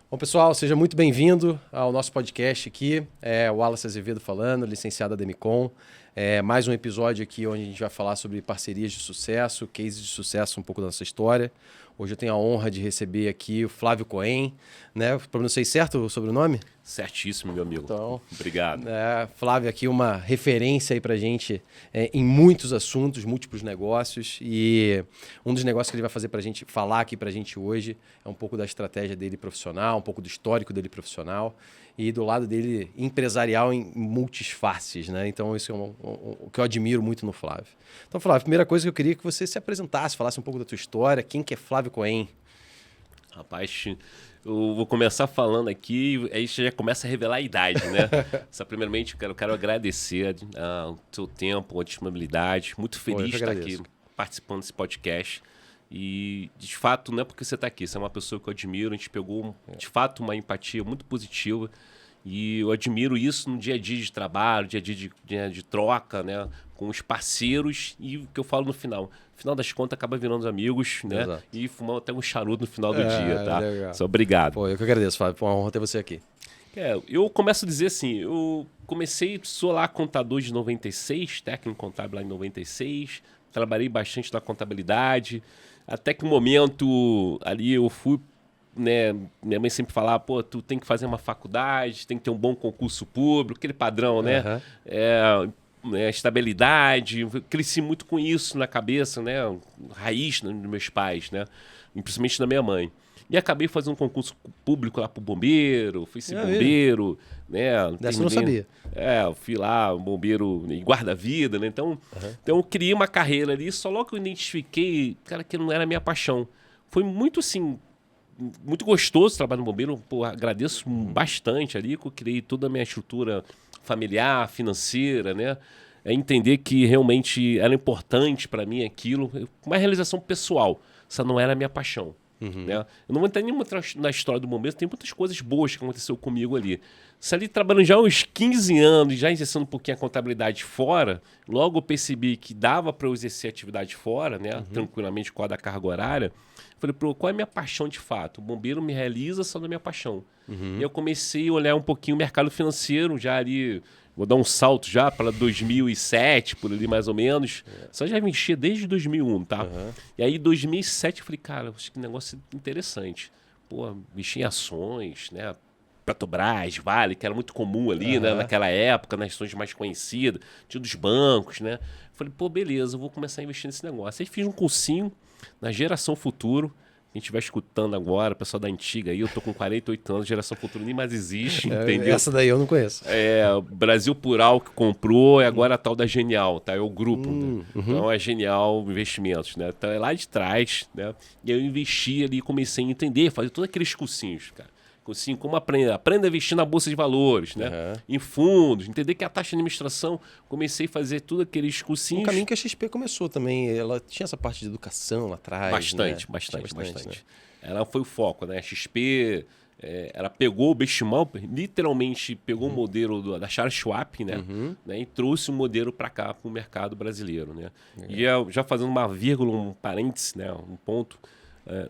Bom, pessoal, seja muito bem-vindo ao nosso podcast aqui. É o Wallace Azevedo falando, licenciado da Demicon. Mais um episódio aqui onde a gente vai falar sobre parcerias de sucesso, cases de sucesso, um pouco da nossa história. Hoje eu tenho a honra de receber aqui o Flávio Cohen, né? Pronunciei certo o sobrenome? Certíssimo, meu amigo. Então, obrigado. Flávio aqui uma referência aí pra gente em muitos assuntos, múltiplos negócios, e um dos negócios que ele vai fazer pra gente, falar aqui pra gente hoje é um pouco da estratégia dele profissional, um pouco do histórico dele profissional e do lado dele empresarial em multisfaces, né? Então isso é o que eu admiro muito no Flávio. Então, Flávio, a primeira coisa que eu queria que você se apresentasse, falasse um pouco da tua história, quem que é Flávio Cohen? Rapaz, eu vou começar falando aqui, aí você já começa a revelar a idade, né? Primeiramente, eu quero agradecer o seu tempo, a disponibilidade. Muito feliz de estar aqui participando desse podcast. E, de fato, não é porque você está aqui, você é uma pessoa que eu admiro, a gente pegou, de fato, uma empatia muito positiva. E eu admiro isso no dia a dia de trabalho, dia a dia de troca, né, com os parceiros e o que eu falo no final das contas acaba virando amigos, né? Exato. E fumando até um charuto no final do dia, tá? Legal. Só obrigado. Pô, eu que agradeço, Fábio. Foi uma honra ter você aqui. Eu começo a dizer assim, eu sou lá contador de 96, técnico contábil lá em 96, trabalhei bastante na contabilidade, até que um momento ali eu fui, né, minha mãe sempre falava, pô, tu tem que fazer uma faculdade, tem que ter um bom concurso público, aquele padrão, né? Estabilidade, eu cresci muito com isso na cabeça, né? Raiz dos meus pais, né? E principalmente da minha mãe. E acabei fazendo um concurso público lá pro bombeiro, fui ser bombeiro, né? Dessa eu não sabia. Eu fui lá, bombeiro e guarda-vida, né? Então eu criei uma carreira ali, só logo que eu identifiquei, cara, que não era a minha paixão. Foi muito assim, muito gostoso trabalhar no bombeiro, pô, agradeço bastante ali, que eu criei toda a minha estrutura familiar, financeira, né? Entender que realmente era importante para mim aquilo, uma realização pessoal, essa não era a minha paixão. Né? Eu não vou entrar nenhuma na história do bombeiro, tem muitas coisas boas que aconteceu comigo ali. Se ali trabalhando já há uns 15 anos, já exercendo um pouquinho a contabilidade fora, logo eu percebi que dava para eu exercer atividade fora, né? Tranquilamente com a da carga horária. Falei, qual é a minha paixão de fato? O bombeiro me realiza só da minha paixão. E eu comecei a olhar um pouquinho o mercado financeiro, já ali, vou dar um salto já para 2007, por ali mais ou menos. Só já investia desde 2001, tá? E aí, em 2007, eu falei, cara, acho que negócio interessante. Pô, investir em ações, né? Petrobras, Vale, que era muito comum ali, né? Naquela época, nas ações mais conhecidas, tinha dos bancos, né? Falei, pô, beleza, eu vou começar a investir nesse negócio. Aí fiz um cursinho na Geração Futuro. A gente vai escutando agora, o pessoal da antiga aí, eu tô com 48 anos, Geração Futuro nem mais existe, entendeu? Essa daí eu não conheço. Brasil Plural que comprou, e agora a tal da Genial, tá? É o grupo, né? Então é Genial Investimentos, né? Então é lá de trás, né? E eu investi ali, comecei a entender, fazer todos aqueles cursinhos, cara. Assim, como aprenda a investir na bolsa de valores, né? Em fundos, entender que a taxa de administração, comecei a fazer tudo aqueles cursinhos. Um caminho que a XP começou também, ela tinha essa parte de educação lá atrás. Bastante. Né? Ela foi o foco, né? A XP, ela pegou o benchmark, literalmente pegou o modelo da Charles Schwab, né? E trouxe um modelo para cá, para o mercado brasileiro, né? E já fazendo uma vírgula, um parêntese, né? Um ponto.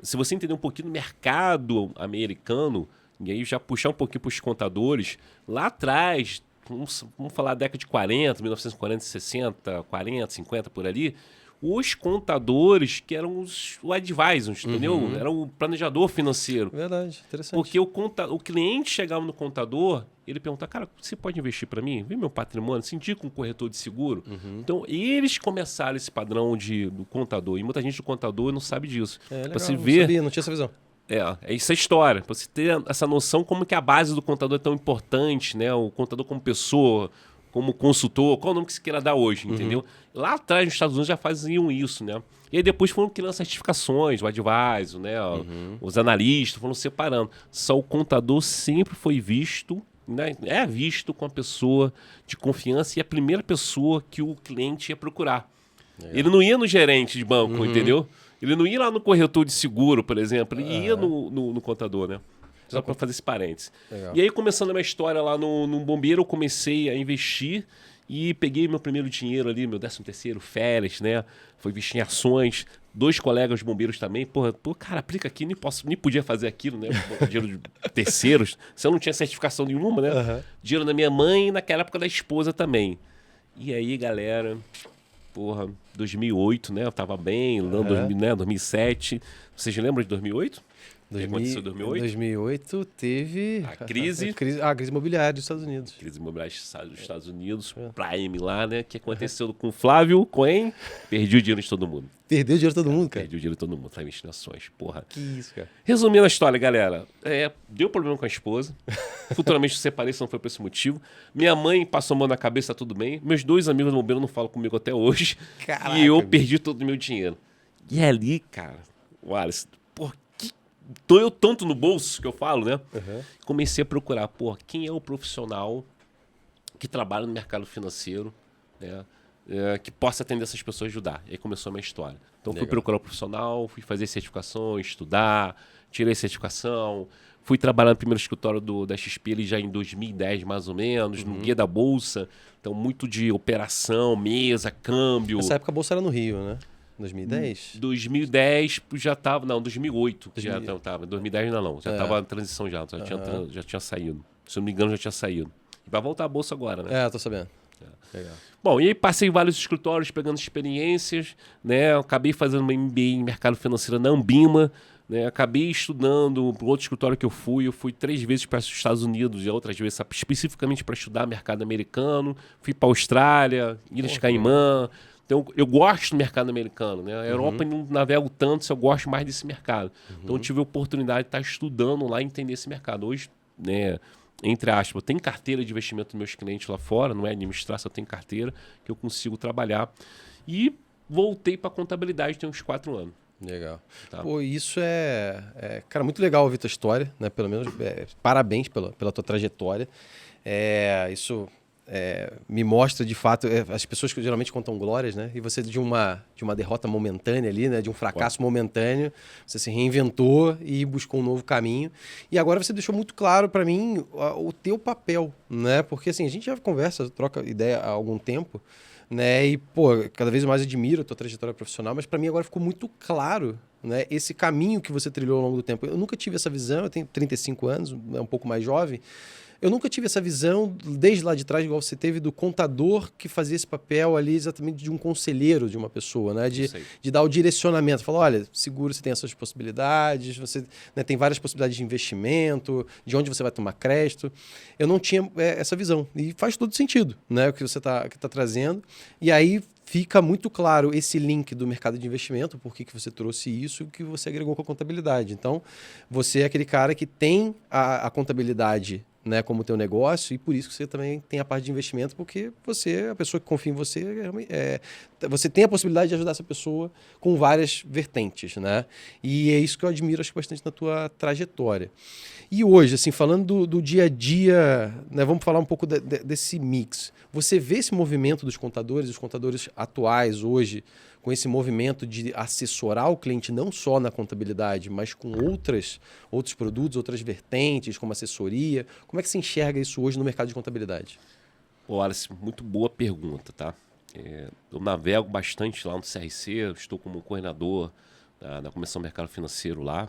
Se você entender um pouquinho do mercado americano, e aí já puxar um pouquinho para os contadores, lá atrás, vamos falar da década de 40, 1940, 60, 40, 50, por ali, os contadores que eram o advisors, entendeu? Era o planejador financeiro. Verdade, interessante. Porque o cliente chegava no contador, ele perguntava, cara, você pode investir para mim? Vê meu patrimônio, se indica um corretor de seguro. Então, eles começaram esse padrão do contador. E muita gente do contador não sabe disso. Legal, você não sabia, não tinha essa visão. Isso é história. Pra você ter essa noção como que a base do contador é tão importante, né? O contador como pessoa, como consultor, qual o nome que você queira dar hoje, entendeu? Lá atrás, nos Estados Unidos, já faziam isso, né? E aí depois foram criando certificações, o advisor, né? Os analistas foram separando. Só o contador sempre foi visto, né? É visto com a pessoa de confiança e a primeira pessoa que o cliente ia procurar. Ele não ia no gerente de banco, entendeu? Ele não ia lá no corretor de seguro, por exemplo. Ele ia no contador, né? Só para fazer esse parênteses. Legal. E aí, começando a minha história lá no bombeiro, eu comecei a investir e peguei meu primeiro dinheiro ali, meu 13º, férias, né? Foi investir em ações. 2 colegas bombeiros também. Porra, cara, aplica aqui, nem podia fazer aquilo, né? Dinheiro de terceiros. Se eu não tinha certificação nenhuma, né? Uhum. Dinheiro da minha mãe e naquela época da esposa também. E aí, galera, porra, 2008, né? Eu tava bem, 2007. Vocês lembram de 2008? O que aconteceu em 2008? 2008 teve a crise imobiliária dos Estados Unidos. Crise imobiliária dos Estados Unidos, Prime lá, né? Que aconteceu com o Flávio Cohen, perdi o dinheiro de todo mundo. Perdeu o dinheiro de todo mundo, cara? Perdi o dinheiro de todo mundo, tá investindo em ações, porra. Que isso, cara. Resumindo a história, galera, deu problema com a esposa, futuramente separei, se não foi por esse motivo. Minha mãe passou a mão na cabeça, tá tudo bem. Meus 2 amigos do bombeiro não falam comigo até hoje. Caraca, e eu perdi todo o meu dinheiro. E ali, cara, Wallace, tô eu tanto no bolso, que eu falo, né? Comecei a procurar, quem é o profissional que trabalha no mercado financeiro, né? Que possa atender essas pessoas e ajudar. E aí começou a minha história. Então fui procurar o profissional, fui fazer certificação, estudar, tirei certificação, fui trabalhar no primeiro escritório da XP ali já em 2010, mais ou menos, no guia da Bolsa. Então muito de operação, mesa, câmbio. Nessa época a Bolsa era no Rio, né? 2010? 2010 já estava... Não, 2008 já estava. 2010 ainda não. Já estava em transição já. Já tinha saído. Se eu não me engano, já tinha saído. E vai voltar a Bolsa agora, né? Tô sabendo. Legal. Bom, e aí passei em vários escritórios pegando experiências, né? Eu acabei fazendo uma MBA em mercado financeiro na Ambima, né? Acabei estudando para outro escritório que eu fui 3 vezes para os Estados Unidos e outras vezes especificamente para estudar mercado americano. Fui para a Austrália, Ilhas Caimã. Então, eu gosto do mercado americano, né? A Europa eu não navego tanto, se eu gosto mais desse mercado. Então, eu tive a oportunidade de estar estudando lá e entender esse mercado. Hoje, né, entre aspas, eu tenho carteira de investimento dos meus clientes lá fora, não é administração, eu tenho carteira que eu consigo trabalhar. E voltei para a contabilidade tem uns 4 anos. Legal. Tá. Isso cara, muito legal ouvir tua história, né? Pelo menos, parabéns pela tua trajetória. Isso... me mostra de fato as pessoas que geralmente contam glórias, né? E você de uma derrota momentânea ali, né? De um fracasso momentâneo, você se reinventou e buscou um novo caminho. E agora você deixou muito claro para mim o teu papel, né? Porque assim, a gente já conversa, troca ideia há algum tempo, né? E cada vez mais admiro a tua trajetória profissional, mas para mim agora ficou muito claro, né? Esse caminho que você trilhou ao longo do tempo. Eu nunca tive essa visão, eu tenho 35 anos, um pouco mais jovem. Eu nunca tive essa visão, desde lá de trás, igual você teve, do contador que fazia esse papel ali exatamente de um conselheiro de uma pessoa, né? De dar o direcionamento. Falar, olha, seguro, você tem essas possibilidades, você, né, tem várias possibilidades de investimento, de onde você vai tomar crédito. Eu não tinha essa visão. E faz todo sentido, né? O que você tá trazendo. E aí fica muito claro esse link do mercado de investimento, por que você trouxe isso e o que você agregou com a contabilidade. Então, você é aquele cara que tem a contabilidade, né, como teu negócio, e por isso que você também tem a parte de investimento, porque você, a pessoa que confia em você, você tem a possibilidade de ajudar essa pessoa com várias vertentes, né? E é isso que eu admiro, acho, bastante na tua trajetória. E hoje, assim, falando do dia a dia, né, vamos falar um pouco desse mix. Você vê esse movimento dos contadores, os contadores atuais hoje, com esse movimento de assessorar o cliente não só na contabilidade, mas com outros produtos, outras vertentes, como assessoria. Como é que você enxerga isso hoje no mercado de contabilidade? Alice, muito boa pergunta, tá? Eu navego bastante lá no CRC, estou como coordenador da Comissão Mercado Financeiro lá.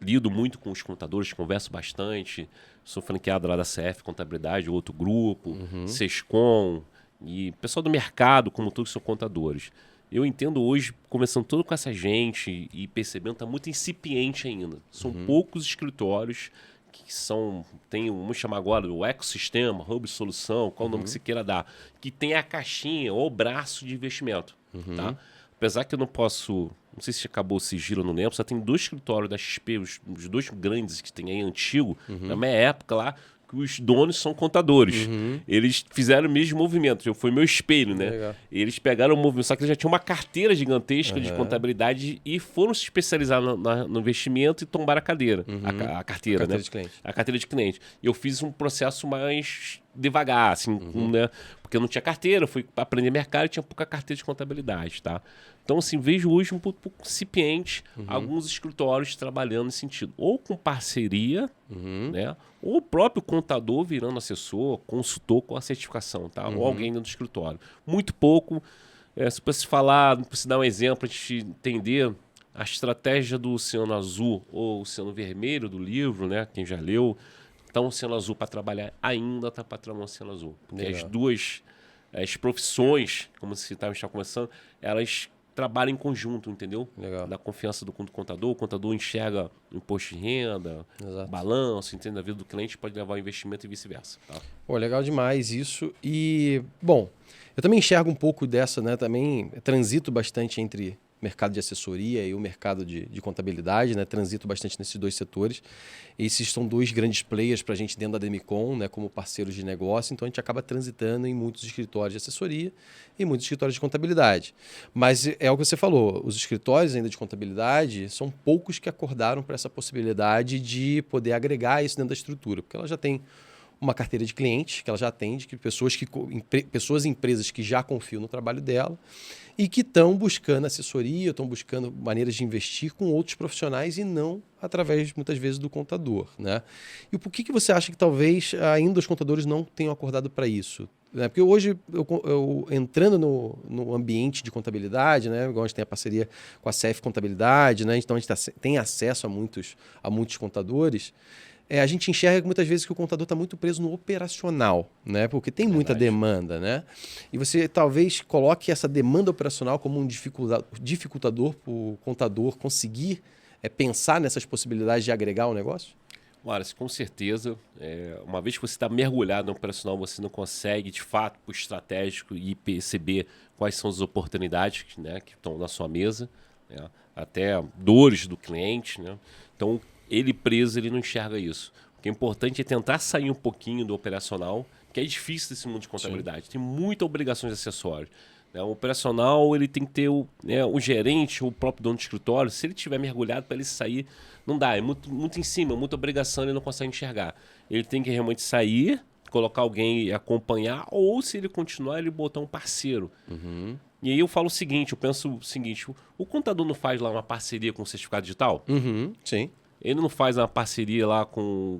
Lido muito com os contadores, converso bastante. Sou franqueado lá da CF Contabilidade, outro grupo, Sescom, e pessoal do mercado, como todos são contadores. Eu entendo hoje, conversando todo com essa gente e percebendo, está muito incipiente ainda. São poucos escritórios que vamos chamar agora o ecossistema, hub de solução, qual o nome que você queira dar, que tem a caixinha ou o braço de investimento. Tá? Apesar que eu não posso, não sei se acabou o sigilo, não lembro, só tem 2 escritórios da XP, os 2 grandes que tem aí, antigo, na minha época lá, que os donos são contadores. Eles fizeram o mesmo movimento. Foi meu espelho, né? Legal. Eles pegaram o movimento, só que eles já tinham uma carteira gigantesca de contabilidade e foram se especializar no investimento e tombaram a cadeira. A carteira, né? A carteira de cliente. E eu fiz um processo mais devagar, assim, né? Porque eu não tinha carteira, fui aprender mercado e tinha pouca carteira de contabilidade, tá? Então, assim, vejo hoje um pouco incipiente alguns escritórios trabalhando nesse sentido. Ou com parceria, né? Ou o próprio contador virando assessor, consultor com a certificação, tá? Ou alguém dentro do escritório. Muito pouco Se para se falar, para se dar um exemplo, a gente entender a estratégia do Oceano Azul ou Oceano Vermelho do livro, né? Quem já leu, então o Oceano Azul para trabalhar ainda está para trabalhar o Oceano Azul. Porque as profissões, como se estava conversando, elas trabalham em conjunto, entendeu? Legal. Da confiança do contador. O contador enxerga o imposto de renda, Exato. balanço, entende? A vida do cliente pode levar ao investimento e vice-versa. Tá? Pô, legal demais isso. E, bom, eu também enxergo um pouco dessa, né? Também transito bastante entre mercado de assessoria e o mercado de contabilidade, né? Transito bastante nesses dois setores. Esses são dois grandes players para a gente dentro da Demicon, né? Como parceiros de negócio, então a gente acaba transitando em muitos escritórios de assessoria e muitos escritórios de contabilidade. Mas é o que você falou, os escritórios ainda de contabilidade são poucos que acordaram para essa possibilidade de poder agregar isso dentro da estrutura, porque ela já tem uma carteira de clientes que ela já atende, pessoas e empresas que já confiam no trabalho dela e que estão buscando assessoria, estão buscando maneiras de investir com outros profissionais e não através, muitas vezes, do contador. Né? E por que você acha que talvez ainda os contadores não tenham acordado para isso? Porque hoje, eu entrando no ambiente de contabilidade, né? Igual a gente tem a parceria com a CF Contabilidade, né? Então a gente tem acesso a muitos contadores, a gente enxerga muitas vezes que o contador está muito preso no operacional, né? Porque tem muita demanda, né? E você talvez coloque essa demanda operacional como um dificultador para o contador conseguir pensar nessas possibilidades de agregar o negócio? Wallace, com certeza. Uma vez que você está mergulhado no operacional, você não consegue, de fato, por estratégico e perceber quais são as oportunidades, né, que estão na sua mesa, né? Até dores do cliente. Né? Então, ele preso, ele não enxerga isso. O que é importante é tentar sair um pouquinho do operacional, que é difícil desse mundo de contabilidade. Sim. Tem muitas obrigações acessórias. Né? O operacional, ele tem que ter o gerente, o próprio dono do escritório. Se ele tiver mergulhado, para ele sair, não dá. É muito em cima, muita obrigação, ele não consegue enxergar. Ele tem que realmente sair, colocar alguém e acompanhar, ou se ele continuar, ele botar um parceiro. Uhum. E aí eu falo o seguinte, eu penso o seguinte, o contador não faz lá uma parceria com o certificado digital? Uhum. Sim. Ele não faz uma parceria lá com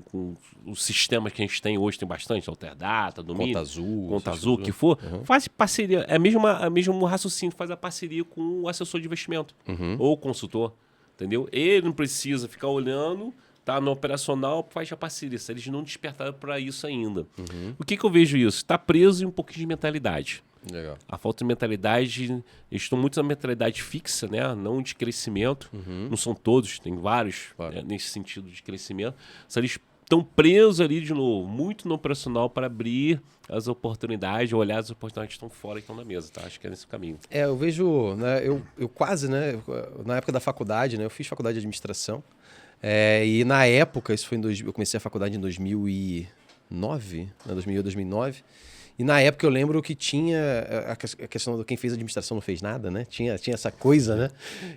os sistemas que a gente tem hoje, tem bastante, Alterdata, Domínio, Conta Azul, o que for. Uhum. Faz parceria, é mesmo raciocínio, faz a parceria com o assessor de investimento ou o consultor, entendeu? Ele não precisa ficar olhando, tá no operacional, faz a parceria. Eles não despertaram para isso ainda. Uhum. O que eu vejo isso? Está preso em um pouquinho de mentalidade. Legal. A falta de mentalidade, eles estão muito na mentalidade fixa, né? Não de crescimento. Uhum. Não são todos, tem vários, claro, nesse sentido de crescimento. Se eles estão presos ali de novo, muito no operacional para abrir as oportunidades, olhar as oportunidades que estão fora e estão na mesa, tá? Acho que é nesse caminho. Eu vejo, né? Eu quase, né? Na época da faculdade, né? Eu fiz faculdade de administração. E na época, eu comecei a faculdade em 2009, né? 2009. E na época eu lembro que tinha a questão de quem fez administração não fez nada, né? Tinha essa coisa, né?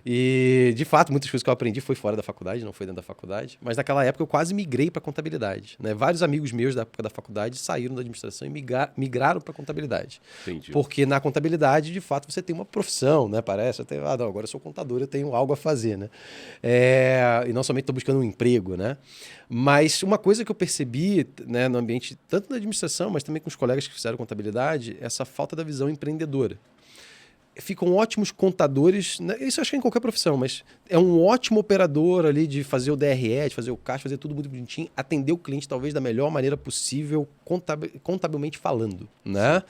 E, de fato, muitas coisas que eu aprendi foi fora da faculdade, não foi dentro da faculdade. Mas naquela época eu quase migrei para contabilidade, né? Vários amigos meus da época da faculdade saíram da administração e migraram para contabilidade. Entendi. Porque na contabilidade, de fato, você tem uma profissão, né? Parece até, não, agora eu sou contador, eu tenho algo a fazer, né? E não somente estou buscando um emprego, né? Mas uma coisa que eu percebi, né, no ambiente, tanto da administração, mas também com os colegas que fizeram contabilidade, essa falta da visão empreendedora. Ficam ótimos contadores, né? Isso eu acho que é em qualquer profissão, mas é um ótimo operador ali de fazer o DRE, de fazer o caixa, fazer tudo muito bonitinho, atender o cliente talvez da melhor maneira possível, contabilmente falando, né?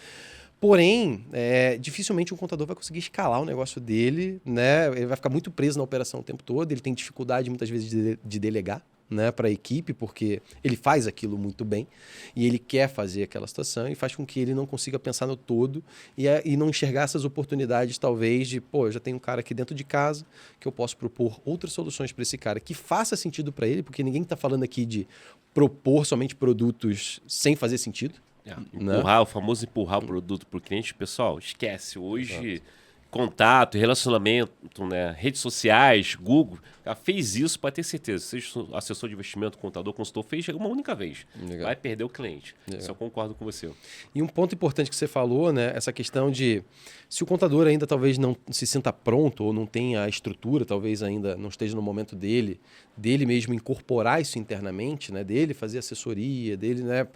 Porém, dificilmente um contador vai conseguir escalar o negócio dele, né? Ele vai ficar muito preso na operação o tempo todo, ele tem dificuldade muitas vezes de delegar, né, para a equipe, porque ele faz aquilo muito bem e ele quer fazer aquela situação e faz com que ele não consiga pensar no todo e não enxergar essas oportunidades, talvez, de, eu já tenho um cara aqui dentro de casa que eu posso propor outras soluções para esse cara que faça sentido para ele, porque ninguém está falando aqui de propor somente produtos sem fazer sentido. Empurrar, né? O famoso empurrar o produto para o cliente, pessoal, esquece. Hoje, contato, relacionamento, né, redes sociais, Google, cara, fez isso para ter certeza. Seja assessor de investimento, contador, consultor, fez uma única vez. Legal. Vai perder o cliente. Legal. Isso eu concordo com você. E um ponto importante que você falou, né, essa questão de se o contador ainda talvez não se sinta pronto ou não tenha a estrutura, talvez ainda não esteja no momento dele mesmo incorporar isso internamente, né, dele fazer assessoria, dele, né,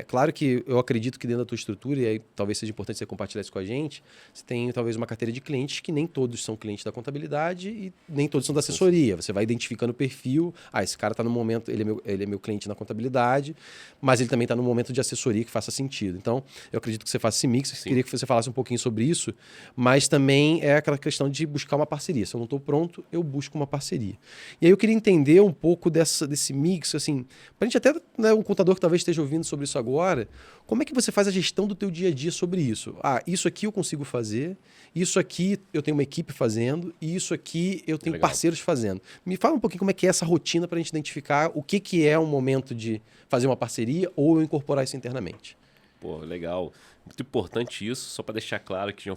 claro que eu acredito que dentro da tua estrutura, e aí talvez seja importante você compartilhar isso com a gente, você tem talvez uma carteira de clientes que nem todos são clientes da contabilidade e nem todos são da assessoria. Você vai identificando o perfil, esse cara está no momento, ele é meu cliente na contabilidade, mas ele também está no momento de assessoria que faça sentido. Então, eu acredito que você faça esse mix. Sim. Queria que você falasse um pouquinho sobre isso, mas também é aquela questão de buscar uma parceria. Se eu não estou pronto, eu busco uma parceria. E aí eu queria entender um pouco desse mix, assim, para a gente até, né, um contador que talvez esteja ouvindo sobre isso agora, como é que você faz a gestão do teu dia a dia sobre isso? Isso aqui eu consigo fazer, isso aqui eu tenho uma equipe fazendo e isso aqui eu tenho parceiros fazendo. Me fala um pouquinho como é que é essa rotina para a gente identificar o que é um momento de fazer uma parceria ou eu incorporar isso internamente. Pô, legal. Muito importante isso, só para deixar claro que já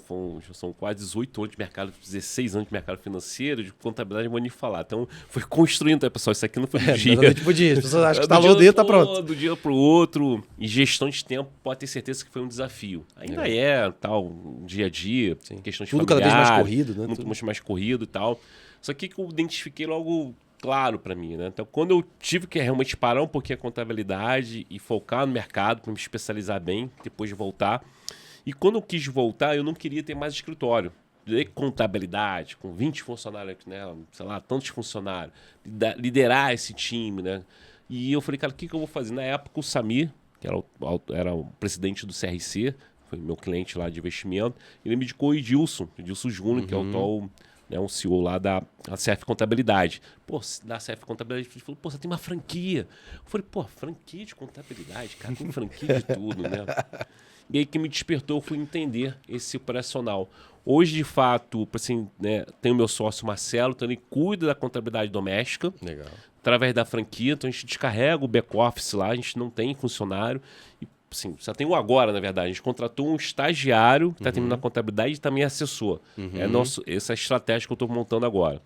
são quase 18 anos de mercado, 16 anos de mercado financeiro, de contabilidade, não vou nem falar. Então, foi construindo, tá, pessoal? Isso aqui não foi do dia. Da noite pro dia. As pessoas acham que está o dedo, tá pronto. Do dia para o outro. E gestão de tempo, pode ter certeza que foi um desafio. Ainda tal, um dia a dia, Sim. Questões tudo familiares. Cada vez mais corrido, né? Muito mais corrido e tal. Só que eu identifiquei logo claro para mim, né? Então, quando eu tive que realmente parar um pouquinho a contabilidade e focar no mercado para me especializar bem, depois de voltar. E quando eu quis voltar, eu não queria ter mais escritório de contabilidade, com 20 funcionários, né? Sei lá, tantos funcionários, liderar esse time, né? E eu falei, cara, o que eu vou fazer? Na época, o Samir, que era o presidente do CRC, foi meu cliente lá de investimento, ele me indicou o Edilson Júnior, que é o atual... um CEO lá da CF Contabilidade. Pô, da CF Contabilidade, ele falou, você tem uma franquia. Eu falei, franquia de contabilidade? Cara, tem franquia de tudo, né? E aí que me despertou, eu fui entender esse operacional. Hoje, de fato, assim, né, tem o meu sócio Marcelo, então ele cuida da contabilidade doméstica. Legal. Através da franquia, então a gente descarrega o back-office lá, a gente não tem funcionário. E, assim, só tem um agora, na verdade. A gente contratou um estagiário que está terminando a contabilidade e também assessor. Essa estratégia que eu estou montando agora.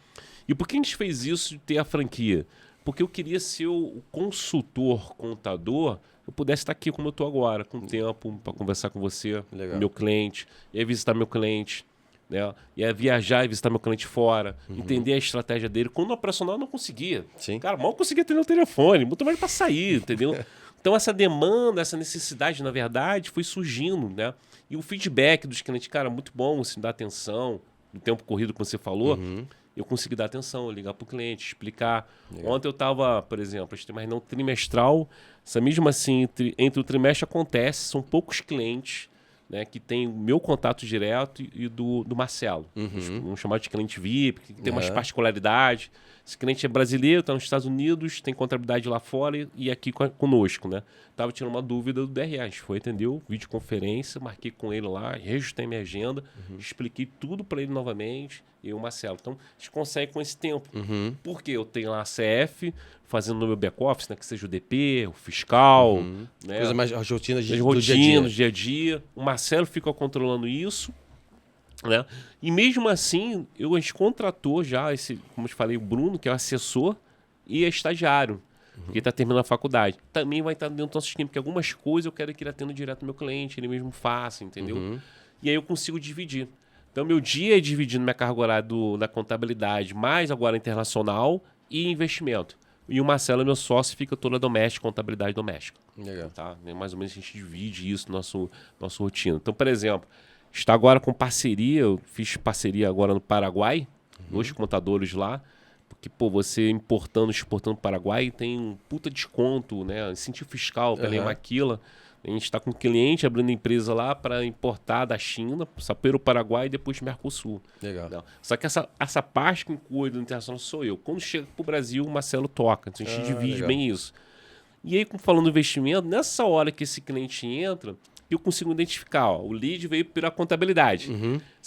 E por que a gente fez isso de ter a franquia? Porque eu queria ser o consultor, contador, eu pudesse estar aqui como eu estou agora, com tempo para conversar com você, com meu cliente, e aí visitar meu cliente, né? E aí viajar e visitar meu cliente fora, entender a estratégia dele. Quando o operacional eu não conseguia. Sim. Cara, mal conseguia ter no telefone, muito mais para sair, entendeu? Então essa demanda, essa necessidade, na verdade, foi surgindo, né? E o feedback dos clientes, cara, muito bom, assim, dar atenção, no tempo corrido que você falou, eu consegui dar atenção, ligar para o cliente, explicar. Legal. Ontem eu estava, por exemplo, a gente tem uma reunião trimestral, essa mesma assim, entre o trimestre acontece, são poucos clientes, né, que tem o meu contato direto e do Marcelo. Vamos chamar de cliente VIP, que tem umas particularidades. Esse cliente é brasileiro, está nos Estados Unidos, tem contabilidade lá fora e aqui conosco, né? Tava tirando uma dúvida do DRA. A gente foi, entendeu? Videoconferência, marquei com ele lá, reajustei minha agenda, expliquei tudo para ele novamente, e o Marcelo. Então, a gente consegue com esse tempo. Porque eu tenho lá a CF, fazendo no meu back-office, né? Que seja o DP, o fiscal, né? Coisa mais as rotinas do dia a dia. O Marcelo fica controlando isso, né? E mesmo assim, a gente contratou já como eu te falei, o Bruno, que é o assessor, e é estagiário, que está terminando a faculdade. Também vai estar dentro do nosso time, porque algumas coisas eu quero que ele atenda direto no meu cliente, ele mesmo faça, entendeu? E aí eu consigo dividir. Então, meu dia é dividindo minha carga horária da contabilidade, mais agora internacional e investimento. E o Marcelo, meu sócio, fica toda doméstica, contabilidade doméstica. Legal. Tá? Mais ou menos a gente divide isso no nosso rotina. Então, por exemplo, está agora com parceria, eu fiz parceria agora no Paraguai, 2 contadores lá, porque você importando e exportando para o Paraguai tem um puta desconto, né? Incentivo fiscal pela Maquila. A gente está com um cliente abrindo empresa lá para importar da China, pelo Paraguai e depois Mercosul. Legal. Não. Só que essa parte que cuida do internacional sou eu. Quando chega para o Brasil, o Marcelo toca. Então a gente divide legal. bem isso. E aí, falando do investimento, nessa hora que esse cliente entra, eu consigo identificar. O lead veio pela contabilidade.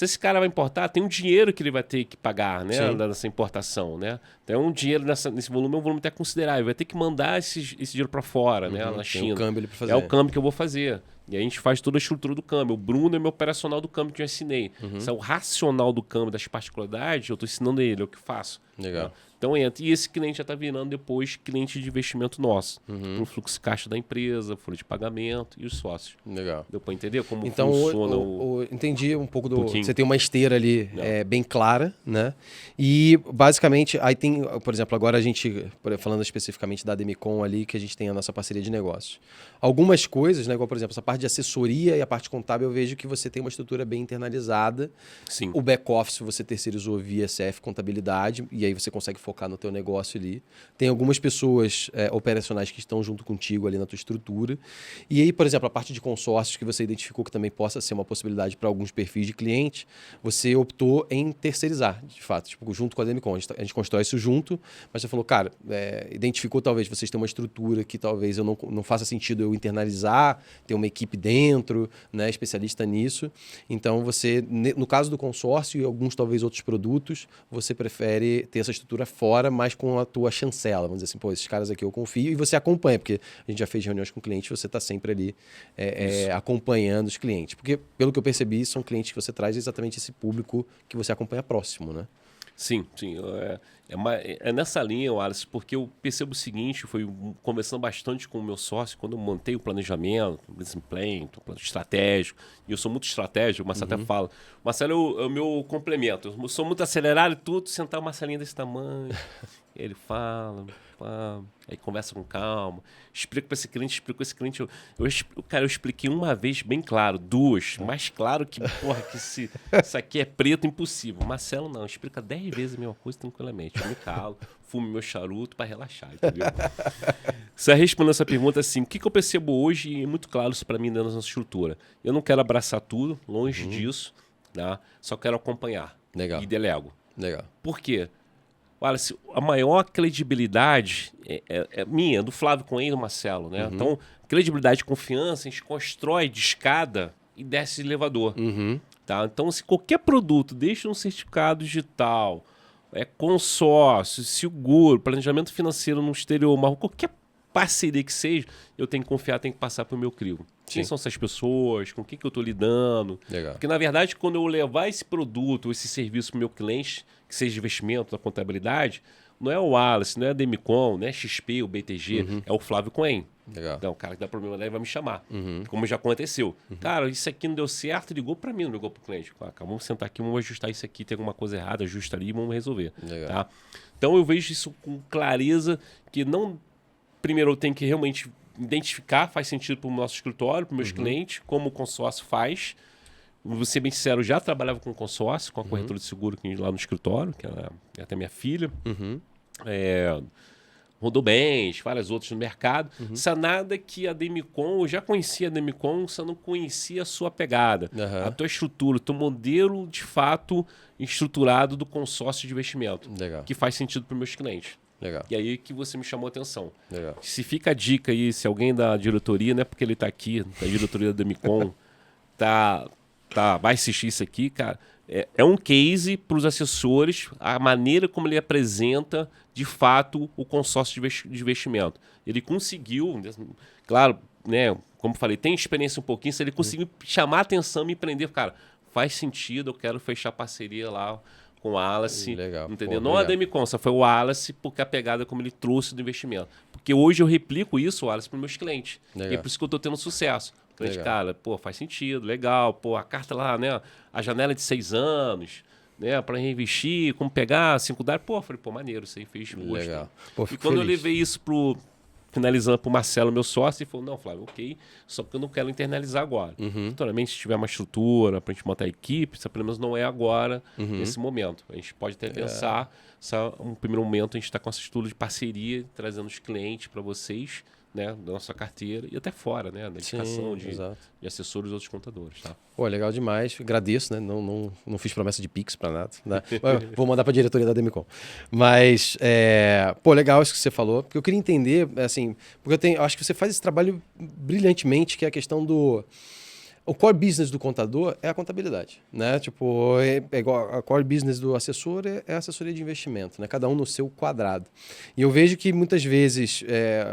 Se esse cara vai importar, tem um dinheiro que ele vai ter que pagar, né? Sim. Nessa importação, né? Então, um dinheiro nesse volume é um volume até considerável. Vai ter que mandar esse dinheiro para fora, né? Na China. Tem o câmbio ali pra fazer. É o câmbio que eu vou fazer. E aí a gente faz toda a estrutura do câmbio. O Bruno é meu operacional do câmbio que eu ensinei. Isso é o racional do câmbio, das particularidades, eu estou ensinando ele, é o que faço. Legal. Né? Então entra. E esse cliente já está virando depois cliente de investimento nosso. O fluxo de caixa da empresa, folha de pagamento e os sócios. Legal. Deu para entender como Então, funciona entendi um pouco do... pouquinho. Você tem uma esteira ali bem clara, né? E, basicamente, aí tem, por exemplo, agora a gente, falando especificamente da Demicon ali, que a gente tem a nossa parceria de negócios. Algumas coisas, né? Igual, por exemplo, essa parte de assessoria e a parte contábil, eu vejo que você tem uma estrutura bem internalizada. Sim. O back-office você terceirizou via CF Contabilidade, e aí você consegue focar no teu negócio ali. Tem algumas pessoas operacionais que estão junto contigo ali na tua estrutura. E aí, por exemplo, a parte de consórcios que você identificou que também possa ser uma possibilidade para alguns perfis de cliente, você optou em terceirizar, de fato, tipo, junto com a Demicon. A gente constrói isso junto, mas você falou, cara, identificou talvez vocês tenham uma estrutura que talvez eu não faça sentido eu internalizar, ter uma equipe dentro, né, especialista nisso. Então, você, no caso do consórcio e alguns talvez outros produtos, você prefere ter essa estrutura fora, mas com a tua chancela. Vamos dizer assim, pô, esses caras aqui eu confio e você acompanha, porque a gente já fez reuniões com clientes, você está sempre ali acompanhando os clientes. Porque, pelo que eu percebi, são clientes que você traz exatamente esse público que você acompanha próximo, né? Sim. É nessa linha, Wallace, porque eu percebo o seguinte, foi conversando bastante com o meu sócio, quando eu montei o planejamento, o business plan, o plano estratégico, e eu sou muito estratégico, o Marcelo até fala, o Marcelo é o meu complemento, eu sou muito acelerado e tudo, sentar uma salinha desse tamanho, ele fala, aí conversa com calma, explica para esse cliente, eu expliquei uma vez bem claro, duas, mais claro que, que isso aqui é preto, impossível. Marcelo não, explica 10 vezes a mesma coisa tranquilamente. Eu me calo, fumo meu charuto para relaxar, entendeu? Você respondendo essa pergunta assim, o que eu percebo hoje, e é muito claro isso para mim dentro da nossa estrutura. Eu não quero abraçar tudo, longe disso, tá? Só quero acompanhar. Legal. E delego. Legal. Por quê? Olha, a maior credibilidade é minha, do Flávio Cohen e do Marcelo, né? Então, credibilidade e confiança a gente constrói de escada e desce de elevador. Tá? Então, se qualquer produto deixa um certificado digital, consórcio, seguro, planejamento financeiro no exterior, mas qualquer parceria que seja, eu tenho que confiar, tenho que passar para o meu crivo. Quem são essas pessoas? Com quem que eu estou lidando? Legal. Porque, na verdade, quando eu levar esse produto, esse serviço para o meu cliente, que seja de investimento, da contabilidade, não é o Wallace, não é a Demicon, não é a XP, o BTG, é o Flávio Cohen. Legal. Então, o cara que dá problema daí vai me chamar. Como já aconteceu. Cara, isso aqui não deu certo, ligou para mim, não ligou para o cliente. Vamos sentar aqui, vamos ajustar isso aqui, tem alguma coisa errada, ajusta ali e vamos resolver. Tá? Então, eu vejo isso com clareza, que não... Primeiro, eu tenho que realmente identificar, faz sentido para o nosso escritório, para os meus clientes, como o consórcio faz. Vou ser bem sincero, já trabalhava com consórcio, com a corretora de seguro lá no escritório, que é até minha filha. Rodou Bens, várias outras no mercado. Isso é nada que a Demicon, eu já conhecia a Demicon, só não conhecia a sua pegada. A tua estrutura, o teu modelo de fato estruturado do consórcio de investimento. Legal. Que faz sentido para os meus clientes. Legal. E aí que você me chamou a atenção. Legal. Se fica a dica aí, se alguém da diretoria, não é porque ele está aqui, da diretoria da Demicon, vai assistir isso aqui, cara, é um case para os assessores, a maneira como ele apresenta, de fato, o consórcio de investimento. Ele conseguiu, claro, né, como falei, tem experiência um pouquinho, se ele conseguiu chamar a atenção, me prender, cara, faz sentido, eu quero fechar parceria lá com o Wallace, Legal. entendeu? Pô, não legal. a Demicon, só foi o Wallace, porque a pegada como ele trouxe do investimento. Porque hoje eu replico isso, Wallace, para os meus clientes. Legal. E é por isso que eu estou tendo sucesso. O cliente, Legal. cara, pô, faz sentido, legal, pô, a carta lá, né, a janela de 6 anos, né, para reinvestir, como pegar 5 dólares, pô, eu falei, pô, maneiro, isso aí fez gosto. Legal. Pô, E fico quando eu feliz. levei isso finalizando para o Marcelo, meu sócio, ele falou, não, Flávio, ok, só porque eu não quero internalizar agora. Naturalmente, se tiver uma estrutura para a gente montar a equipe, isso pelo menos não é agora, nesse momento. A gente pode até pensar, um primeiro momento, a gente está com essa estrutura de parceria, trazendo os clientes para vocês, né, da nossa carteira e até fora, né, da indicação de assessores e outros contadores. Tá? Pô, legal demais. Agradeço, né? Não fiz promessa de Pix para nada. Né? Vou mandar para a diretoria da Demicon. Mas, pô, legal isso que você falou. Porque eu queria entender, assim, porque eu acho que você faz esse trabalho brilhantemente, que é a questão do... O core business do contador é a contabilidade, né? Tipo, é igual a core business do assessor é a assessoria de investimento, né? Cada um no seu quadrado. E eu vejo que muitas vezes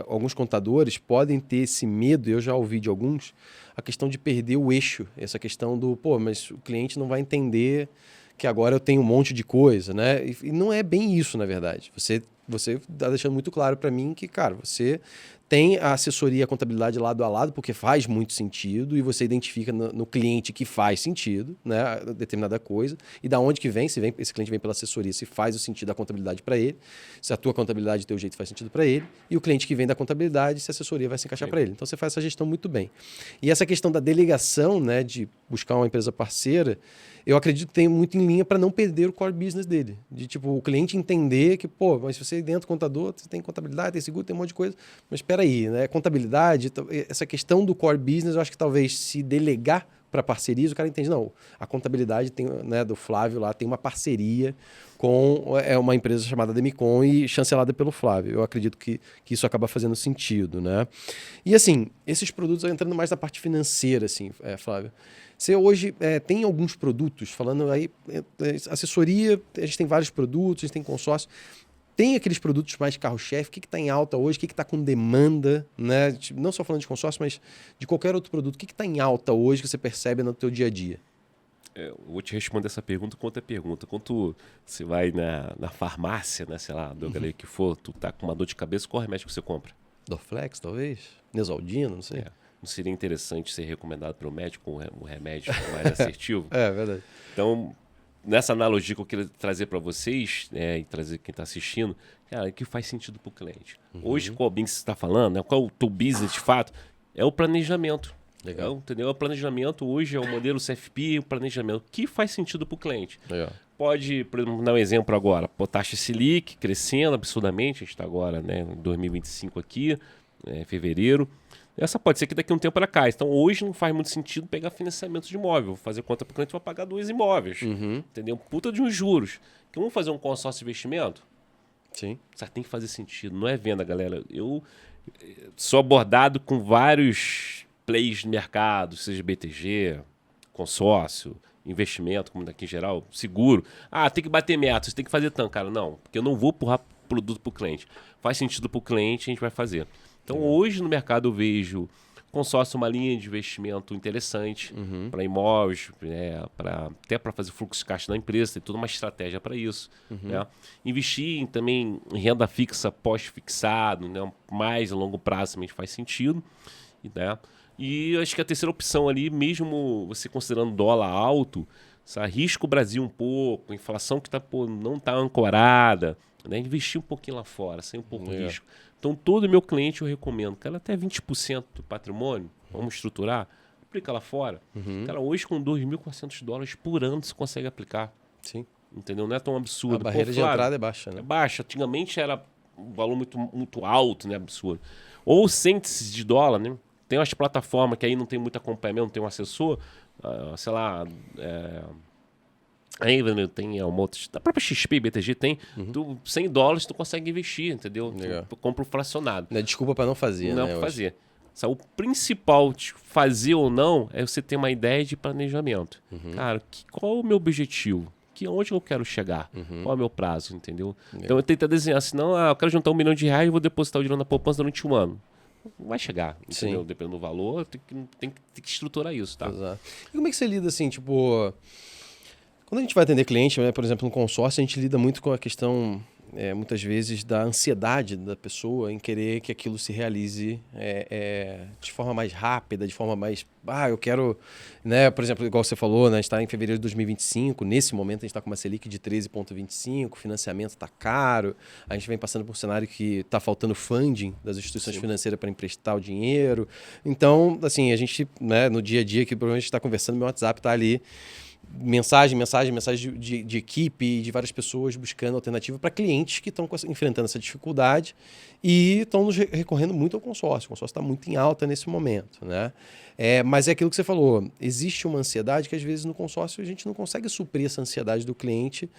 alguns contadores podem ter esse medo, eu já ouvi de alguns, a questão de perder o eixo, essa questão do, mas o cliente não vai entender que agora eu tenho um monte de coisa, né? E não é bem isso, na verdade. Você está deixando muito claro para mim que, cara, você tem a assessoria e a contabilidade lado a lado, porque faz muito sentido, e você identifica no cliente que faz sentido, né, determinada coisa, e da onde que vem, se esse cliente vem pela assessoria, se faz o sentido da contabilidade para ele, se a tua contabilidade, teu jeito faz sentido para ele, e o cliente que vem da contabilidade, se a assessoria vai se encaixar para ele. Então você faz essa gestão muito bem. E essa questão da delegação, né, de buscar uma empresa parceira, eu acredito que tem muito em linha para não perder o core business dele. De tipo, o cliente entender que, mas se você dentro do contador, você tem contabilidade, tem seguro, tem um monte de coisa. Mas espera aí, né? Contabilidade, essa questão do core business, eu acho que talvez se delegar para parcerias, o cara entende, não, a contabilidade tem, né, do Flávio lá, tem uma parceria com uma empresa chamada Demicon e chancelada pelo Flávio. Eu acredito que isso acaba fazendo sentido, né? E assim, esses produtos, entrando mais na parte financeira, assim, Flávio, você hoje tem alguns produtos, falando aí, assessoria, a gente tem vários produtos, a gente tem consórcio, tem aqueles produtos mais carro-chefe, o que está em alta hoje, o que está com demanda, né? Não só falando de consórcio, mas de qualquer outro produto, o que está em alta hoje que você percebe no teu dia a dia? Eu vou te responder essa pergunta com outra pergunta. Quando você vai na farmácia, né, sei lá, do galera que for, tu tá com uma dor de cabeça, qual remédio que você compra? Dorflex, talvez? Neosaldina, não sei. Não seria interessante ser recomendado pelo médico um remédio mais assertivo? É verdade. Então, nessa analogia que eu queria trazer para vocês, e trazer quem está assistindo, cara, que faz sentido para o cliente. Hoje, qual bem que você está falando, né, qual é o teu business de fato? É o planejamento. Legal. Entendeu? O planejamento hoje é o modelo CFP, o planejamento que faz sentido para o cliente. Legal. Pode, por exemplo, dar um exemplo agora, taxa Selic crescendo absurdamente, a gente está agora, né, em 2025 aqui, fevereiro. Essa pode ser que daqui a um tempo ela cai. Então, hoje não faz muito sentido pegar financiamento de imóvel. Vou fazer conta para o cliente, vai pagar 2 imóveis. Entendeu? Puta de uns juros. Que vamos fazer um consórcio de investimento? Sim. Isso tem que fazer sentido. Não é venda, galera. Eu sou abordado com vários plays de mercado, seja BTG, consórcio, investimento, como daqui em geral, seguro. Tem que bater metas, tem que fazer tanto. Cara, não. Porque eu não vou empurrar produto para o cliente. Faz sentido para o cliente, a gente vai fazer. Então, hoje no mercado eu vejo consórcio uma linha de investimento interessante para imóveis, até para fazer fluxo de caixa da empresa, tem toda uma estratégia para isso. Né? Investir também em renda fixa pós-fixado, né? Mais a longo prazo também faz sentido. Né? E acho que a terceira opção ali, mesmo você considerando dólar alto, arrisca o Brasil um pouco, a inflação que não está ancorada, né? Investir um pouquinho lá fora, sem um pouco de risco. Então, todo meu cliente eu recomendo, cara, até 20% do patrimônio, vamos estruturar, aplica lá fora. Cara, hoje com $2.400 por ano você consegue aplicar. Sim. Entendeu? Não é tão absurdo. A barreira de entrada é baixa, né? É baixa. Antigamente era um valor muito, muito alto, né? Absurdo. Ou índices de dólar, né? Tem umas plataformas que aí não tem muito acompanhamento, não tem um assessor, sei lá... Aí tem uma outra, da própria XP, BTG tem, $100 tu consegue investir, entendeu? Tu compra um fracionado. Não é desculpa para não fazer, não, né? Não para fazer. O principal de fazer ou não é você ter uma ideia de planejamento. Cara, qual é o meu objetivo? Onde eu quero chegar? Qual é o meu prazo, entendeu? Então eu tento desenhar, senão eu quero juntar R$1 milhão e vou depositar o dinheiro na poupança durante um ano. Não vai chegar, entendeu? Dependendo do valor, tem que estruturar isso, tá? Exato. E como é que você lida assim, tipo... Quando a gente vai atender cliente, né, por exemplo, no consórcio, a gente lida muito com a questão, muitas vezes, da ansiedade da pessoa em querer que aquilo se realize de forma mais rápida, de forma mais... eu quero... Né, por exemplo, igual você falou, né, a gente está em fevereiro de 2025, nesse momento a gente está com uma Selic de 13,25, o financiamento está caro, a gente vem passando por um cenário que está faltando funding das instituições financeiras para emprestar o dinheiro. Então, assim, a gente, né, no dia a dia, que provavelmente a gente está conversando, meu WhatsApp está ali... mensagem de equipe, de várias pessoas buscando alternativa para clientes que estão enfrentando essa dificuldade e estão nos recorrendo muito ao consórcio. O consórcio está muito em alta nesse momento, né? Mas é aquilo que você falou, existe uma ansiedade que às vezes no consórcio a gente não consegue suprir essa ansiedade do cliente,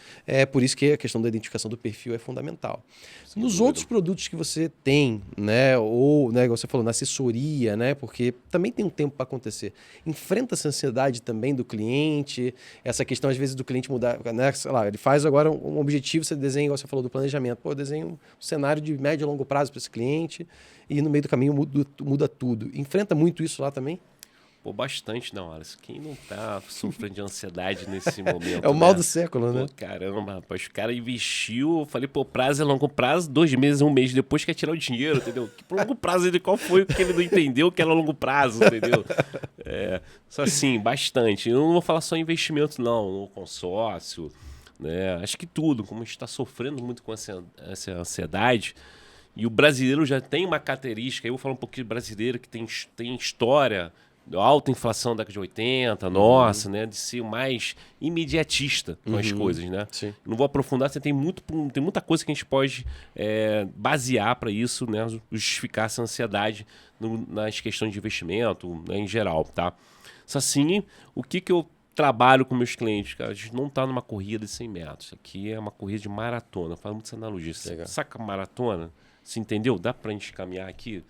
por isso que a questão da identificação do perfil é fundamental. Nos outros produtos que você tem, né, ou, né, você falou, na assessoria, né, porque também tem um tempo para acontecer, enfrenta essa ansiedade também do cliente, essa questão às vezes do cliente mudar, né, sei lá, ele faz agora um objetivo, você desenha, igual você falou, do planejamento, eu desenho um cenário de médio e longo prazo para esse cliente e no meio do caminho muda tudo. Enfrenta muito isso lá também? Pô, bastante, não, Alisson. Quem não tá sofrendo de ansiedade nesse momento? É o mal do século, né? Pô, caramba, rapaz, o cara investiu, eu falei, pô, prazo é longo prazo, 2 meses, 1 mês depois quer tirar o dinheiro, entendeu? Que longo prazo ele, qual foi o que ele não entendeu que era longo prazo, entendeu? Só assim, bastante. Eu não vou falar só investimento, não, no consórcio, né? Acho que tudo, como a gente está sofrendo muito com essa ansiedade. E o brasileiro já tem uma característica, eu vou falar um pouquinho de brasileiro que tem história, alta inflação da década de 80, nossa, né? De ser mais imediatista com as coisas, né? Sim. Não vou aprofundar, tem muita coisa que a gente pode basear para isso, né? Justificar essa ansiedade nas questões de investimento, né? Em geral, tá? Só assim, o que eu trabalho com meus clientes, cara, a gente não está numa corrida de 100 metros. Aqui é uma corrida de maratona. Eu falo muito essa analogia. Você saca maratona? Você entendeu? Dá para a gente caminhar aqui?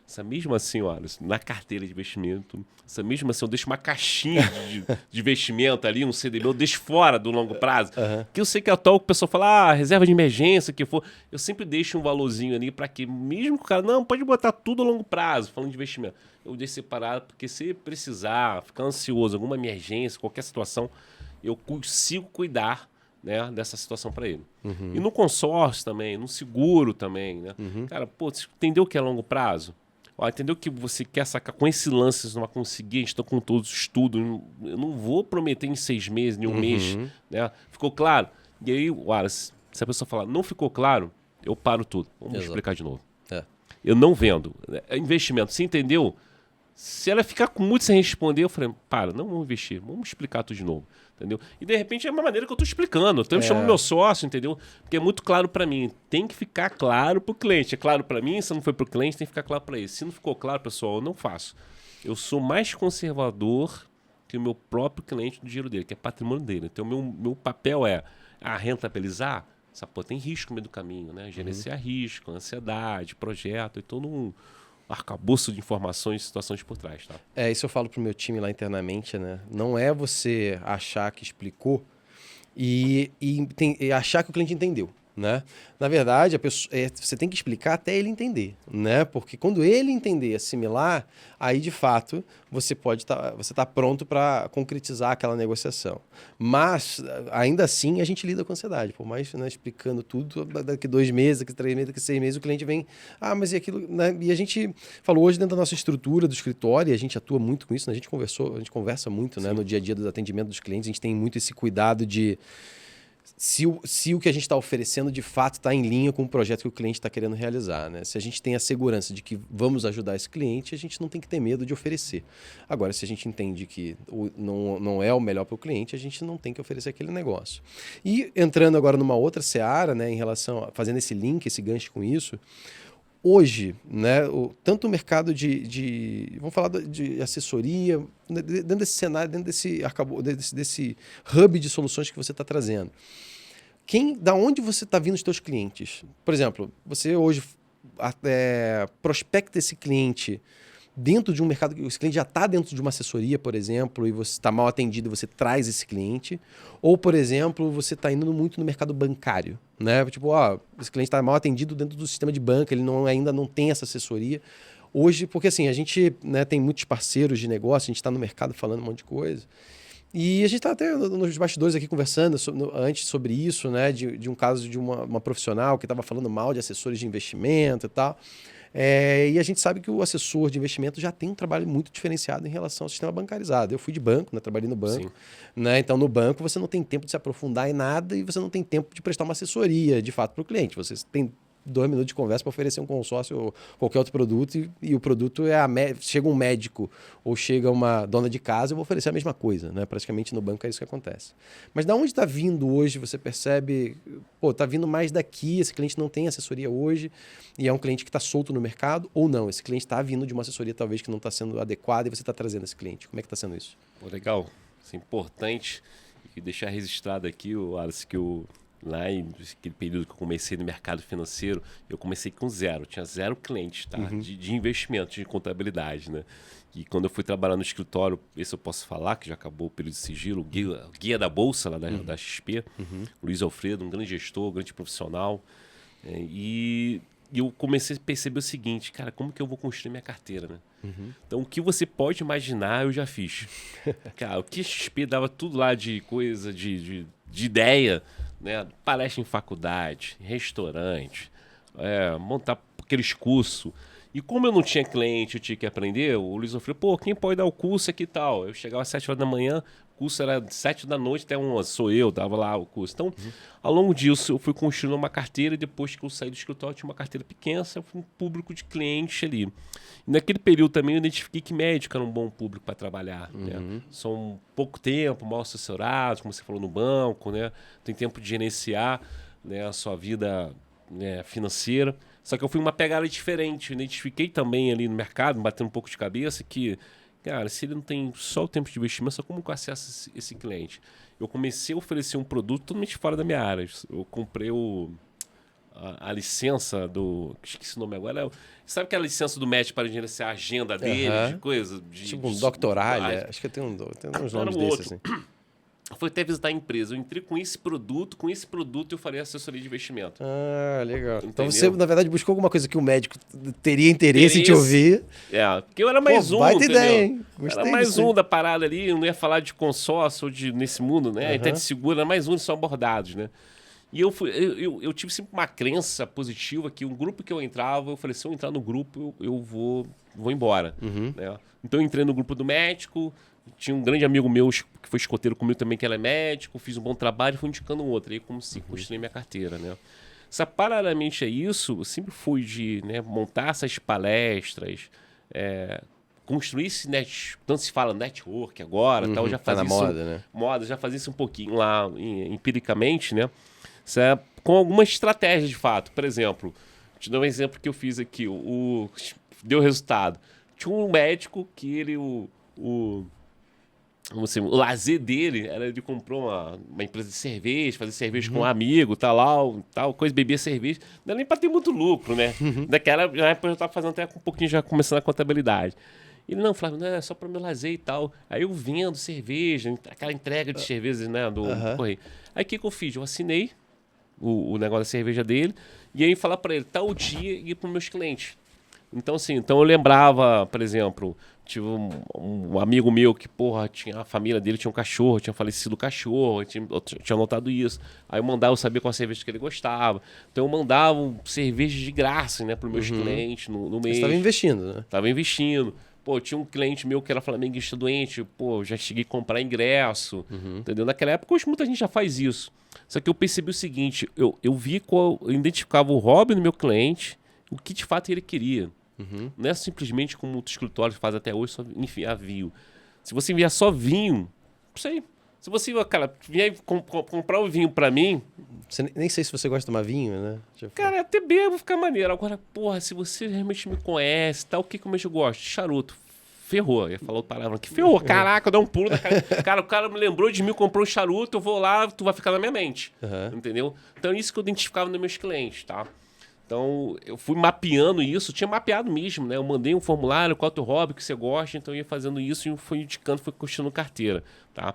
Essa mesma assim, olha, na carteira de investimento, essa mesma assim, eu deixo uma caixinha de investimento ali, um CDB, eu deixo fora do longo prazo. Que eu sei que atual o pessoal fala, reserva de emergência, que for. Eu sempre deixo um valorzinho ali para que, mesmo que o cara, não, pode botar tudo a longo prazo, falando de investimento. Eu deixo separado, porque se precisar, ficar ansioso, alguma emergência, qualquer situação, eu consigo cuidar, né, dessa situação para ele. E no consórcio também, no seguro também, né? Cara, pô, você entendeu o que é longo prazo? Ó, entendeu que você quer sacar com esse lance, você não vai conseguir, a gente está com todos os estudos, eu não vou prometer em 6 meses, em 1 mês, né? Ficou claro? E aí, olha, se a pessoa falar, não ficou claro, eu paro tudo. Vamos explicar de novo. Eu não vendo. Investimento, você entendeu? Se ela ficar com muito sem responder, eu falei, não vamos investir, vamos explicar tudo de novo. Entendeu? E de repente é uma maneira que eu estou explicando. Eu estou chamando meu sócio, entendeu? Porque é muito claro para mim. Tem que ficar claro para o cliente. É claro para mim, se não foi para o cliente, tem que ficar claro para ele. Se não ficou claro, pessoal, eu não faço. Eu sou mais conservador que o meu próprio cliente do dinheiro dele, que é patrimônio dele. Então, meu papel é rentabilizar. Pô, tem risco no meio do caminho, né? Gerenciar risco, ansiedade, projeto. Então, não arcabouço de informações e situações por trás, tá? Isso eu falo pro meu time lá internamente, né? Não é você achar que explicou e achar que o cliente entendeu, né? Na verdade, você tem que explicar até ele entender, né? Porque quando ele entender, assimilar, aí de fato você tá pronto para concretizar aquela negociação. Mas ainda assim a gente lida com ansiedade, por mais, né, explicando tudo, daqui 2 meses, daqui 3 meses, daqui 6 meses o cliente vem, mas e aquilo, né? E a gente falou hoje dentro da nossa estrutura do escritório, e a gente atua muito com isso, né? A gente conversa muito, né, no dia a dia do atendimento dos clientes, a gente tem muito esse cuidado de se o que a gente está oferecendo de fato está em linha com o projeto que o cliente está querendo realizar, né? Se a gente tem a segurança de que vamos ajudar esse cliente, a gente não tem que ter medo de oferecer. Agora, se a gente entende que não é o melhor para o cliente, a gente não tem que oferecer aquele negócio. E entrando agora numa outra seara, né, em relação fazendo esse link, esse gancho com isso, hoje, né, tanto o mercado vamos falar de assessoria, dentro desse cenário, dentro desse hub de soluções que você está trazendo. Da onde você está vindo os seus clientes? Por exemplo, você hoje prospecta esse cliente dentro de um mercado, esse cliente já está dentro de uma assessoria, por exemplo, e você está mal atendido, você traz esse cliente. Ou, por exemplo, você está indo muito no mercado bancário, né? Tipo, esse cliente está mal atendido dentro do sistema de banco, ele ainda não tem essa assessoria. Hoje, porque assim, a gente, né, tem muitos parceiros de negócio, a gente está no mercado falando um monte de coisa. E a gente está até nos bastidores aqui conversando antes sobre isso, né? De um caso de uma profissional que estava falando mal de assessores de investimento e tal. E a gente sabe que o assessor de investimento já tem um trabalho muito diferenciado em relação ao sistema bancarizado. Eu fui de banco, né? Trabalhei no banco. Né? Então, no banco, você não tem tempo de se aprofundar em nada e você não tem tempo de prestar uma assessoria, de fato, para o cliente. Você tem 2 minutos de conversa para oferecer um consórcio ou qualquer outro produto e o produto chega um médico ou chega uma dona de casa, eu vou oferecer a mesma coisa, né? Praticamente no banco é isso que acontece. Mas da onde está vindo hoje, você percebe, está vindo mais daqui, esse cliente não tem assessoria hoje e é um cliente que está solto no mercado ou não? Esse cliente está vindo de uma assessoria talvez que não está sendo adequada e você está trazendo esse cliente. Como é que está sendo isso? Pô, legal. Isso é importante e deixar registrado aqui, Wallace, que lá naquele período que eu comecei no mercado financeiro, eu comecei com zero. Tinha 0 clientes, tá? De investimento, de contabilidade, né? E quando eu fui trabalhar no escritório, esse eu posso falar, que já acabou o período de sigilo, o guia da Bolsa lá da XP, Luiz Alfredo, um grande gestor, um grande profissional. E eu comecei a perceber o seguinte, cara, como que eu vou construir minha carteira, né? Então, o que você pode imaginar, eu já fiz. Cara, o que a XP dava tudo lá de coisa, de ideia, né? Palestra em faculdade, em restaurante, montar aqueles cursos. E como eu não tinha cliente, eu tinha que aprender, o Luiz falou, quem pode dar o curso aqui e tal? Eu chegava às 7 horas da manhã, o curso era de 7 da noite até 11, sou eu, dava lá o curso. Então, ao longo disso, eu fui construindo uma carteira e depois que eu saí do escritório, eu tinha uma carteira pequena, eu fui um público de clientes ali. E naquele período também eu identifiquei que médico era um bom público para trabalhar. Né? São pouco tempo, mal assessorados, como você falou, no banco, né? Tem tempo de gerenciar, né, a sua vida, né, financeira. Só que eu fui uma pegada diferente. Eu identifiquei também ali no mercado, batendo um pouco de cabeça, que, cara, se ele não tem só o tempo de investimento, só como que eu acesso esse cliente? Eu comecei a oferecer um produto totalmente fora da minha área. Eu comprei a licença do... Esqueci o nome agora. Sabe aquela licença do médico para gerenciar a agenda dele, de coisa? Tipo um doctoralha. Acho que tem uns nomes desses, assim. Eu fui até visitar a empresa. Eu entrei com esse produto eu faria assessoria de investimento. Ah, legal. Entendeu? Então você, na verdade, buscou alguma coisa que o médico teria interesse em te ouvir. Porque eu era mais baita ideia, hein? Gostei era mais da parada ali, eu não ia falar de consórcio ou nesse mundo, né? Até de seguro, era mais são abordados, né? E eu tive sempre uma crença positiva que um grupo que eu entrava, eu falei, se eu entrar no grupo, eu vou embora. Né? Então eu entrei no grupo do médico, tinha um grande amigo meu que foi escoteiro comigo também, que ela é médico, fiz um bom trabalho e fui indicando um outro. Aí como se construí minha carteira, né? Paralelamente a isso, eu sempre fui de, né, montar essas palestras, construir esse tanto se fala network agora, tal, já fazia na moda, né? Já fazia isso um pouquinho lá empiricamente, né? Com alguma estratégia de fato. Por exemplo, te dou um exemplo que eu fiz aqui, deu resultado. Tinha um médico que ele, o lazer dele era ele comprou uma empresa de cerveja, fazer cerveja com um amigo, tal, coisa, bebia cerveja. Não era nem para ter muito lucro, né? Na época eu já estava fazendo até um pouquinho, já começando a contabilidade. Ele, não, Flávio, não, é só para meu lazer e tal. Aí eu vendo cerveja, aquela entrega de cerveja, né, do correio. Aí o que eu fiz? Eu assinei o negócio da cerveja dele e aí falar para ele, tal dia, ir para os meus clientes. Então, assim, eu lembrava, por exemplo, tive um amigo meu que, a família dele tinha um cachorro, tinha falecido o cachorro, eu tinha notado isso. Aí eu mandava eu saber qual cerveja que ele gostava. Então eu mandava cerveja de graça, né, para os meus clientes no mês. Você estava investindo, né? Estava investindo. Tinha um cliente meu que era flamenguista doente, já cheguei a comprar ingresso, entendeu? Naquela época, hoje muita gente já faz isso. Só que eu percebi o seguinte, eu identificava o hobby no meu cliente, o que de fato ele queria. Não é simplesmente como o escritório faz até hoje, só enfiar vinho. Se você enviar só vinho, não sei. Se você, cara, vier comprar um vinho pra mim... Nem sei se você gosta de tomar vinho, né? Cara, até bebo, fica maneiro. Agora, se você realmente me conhece, tal, o que eu mais gosto? Charuto. Ferrou. Ia falar outra palavra aqui. Ferrou. Caraca, eu dou um pulo da cara. Cara, o cara me lembrou de mim, comprou um charuto, eu vou lá, tu vai ficar na minha mente. Entendeu? Então, é isso que eu identificava nos meus clientes, tá? Então, eu fui mapeando isso, tinha mapeado mesmo, né? Eu mandei um formulário, qual é o teu hobby que você gosta, então eu ia fazendo isso e fui indicando, fui construindo carteira, tá?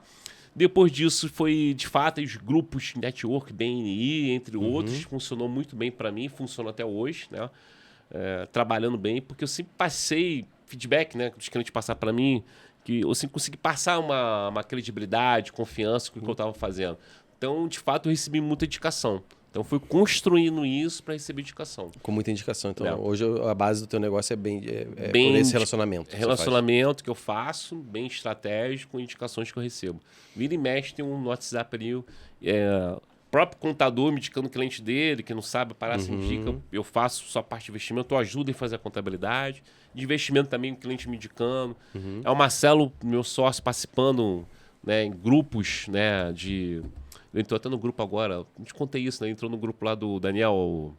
Depois disso, foi, de fato, os grupos network, BNI, entre outros, funcionou muito bem para mim, funciona até hoje, né? Trabalhando bem, porque eu sempre passei feedback, né? Dos clientes passar para mim, que eu sempre consegui passar uma credibilidade, confiança com o que eu estava fazendo. Então, de fato, eu recebi muita indicação. Então, fui construindo isso para receber indicação. Com muita indicação. Então, hoje a base do teu negócio é bem por esse relacionamento. Relacionamento que eu faço, bem estratégico, com indicações que eu recebo. Vira e mexe, tem um WhatsApp ali, próprio contador me indicando o cliente dele, que não sabe parar, se indica. Eu faço só a parte de investimento, eu ajudo em fazer a contabilidade. De investimento também, o cliente me indicando. É o Marcelo, meu sócio, participando, né, em grupos, né, de... Eu entrou até no grupo agora, não te contei isso, né? Entrou no grupo lá do Daniel,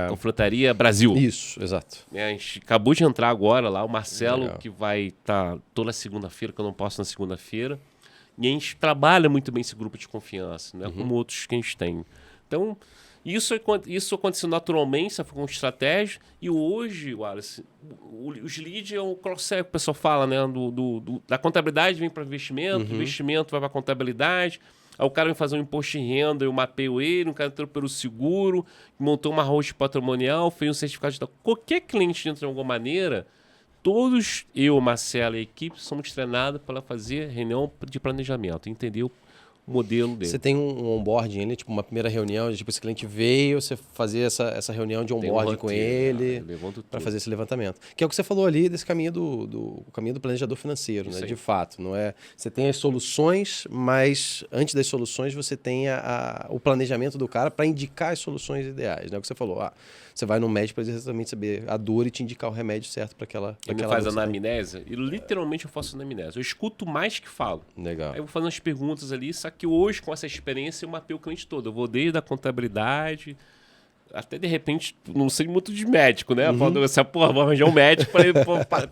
Confrontaria Brasil. Isso, exato. A gente acabou de entrar agora lá, o Marcelo, Legal. que vai estar toda segunda-feira, que eu não posso na segunda-feira. E a gente trabalha muito bem esse grupo de confiança, né? Como outros que a gente tem. Então, isso aconteceu naturalmente, essa foi uma estratégia. E hoje, Wallace, os leads é o cross-sell que o pessoal fala, né? Da contabilidade vem para investimento, do investimento vai para contabilidade. Aí o cara vem fazer um imposto de renda, eu mapeio ele, um cara entrou pelo seguro, montou uma host patrimonial, fez um certificado de... Qualquer cliente entra de alguma maneira, todos, eu, Marcelo e a equipe, somos treinados para fazer reunião de planejamento, entender o modelo dele. Você tem um onboarding ali, tipo uma primeira reunião, tipo esse cliente veio, você fazer essa reunião de onboarding com ele para fazer esse levantamento. Que é o que você falou ali desse caminho do caminho do planejador financeiro, né? De fato, não é? Você tem as soluções, mas antes das soluções você tem o planejamento do cara para indicar as soluções ideais, né? O que você falou, você vai no médico para exatamente saber a dor e te indicar o remédio certo para aquela. Ele faz anamnese e literalmente eu faço anamnese. Eu escuto mais que falo. Legal. Aí eu vou fazendo as perguntas ali, só que hoje, com essa experiência, eu mapeio o cliente todo. Eu vou desde a contabilidade, até de repente, não sei muito de médico, né? Falando assim, vou arranjar um médico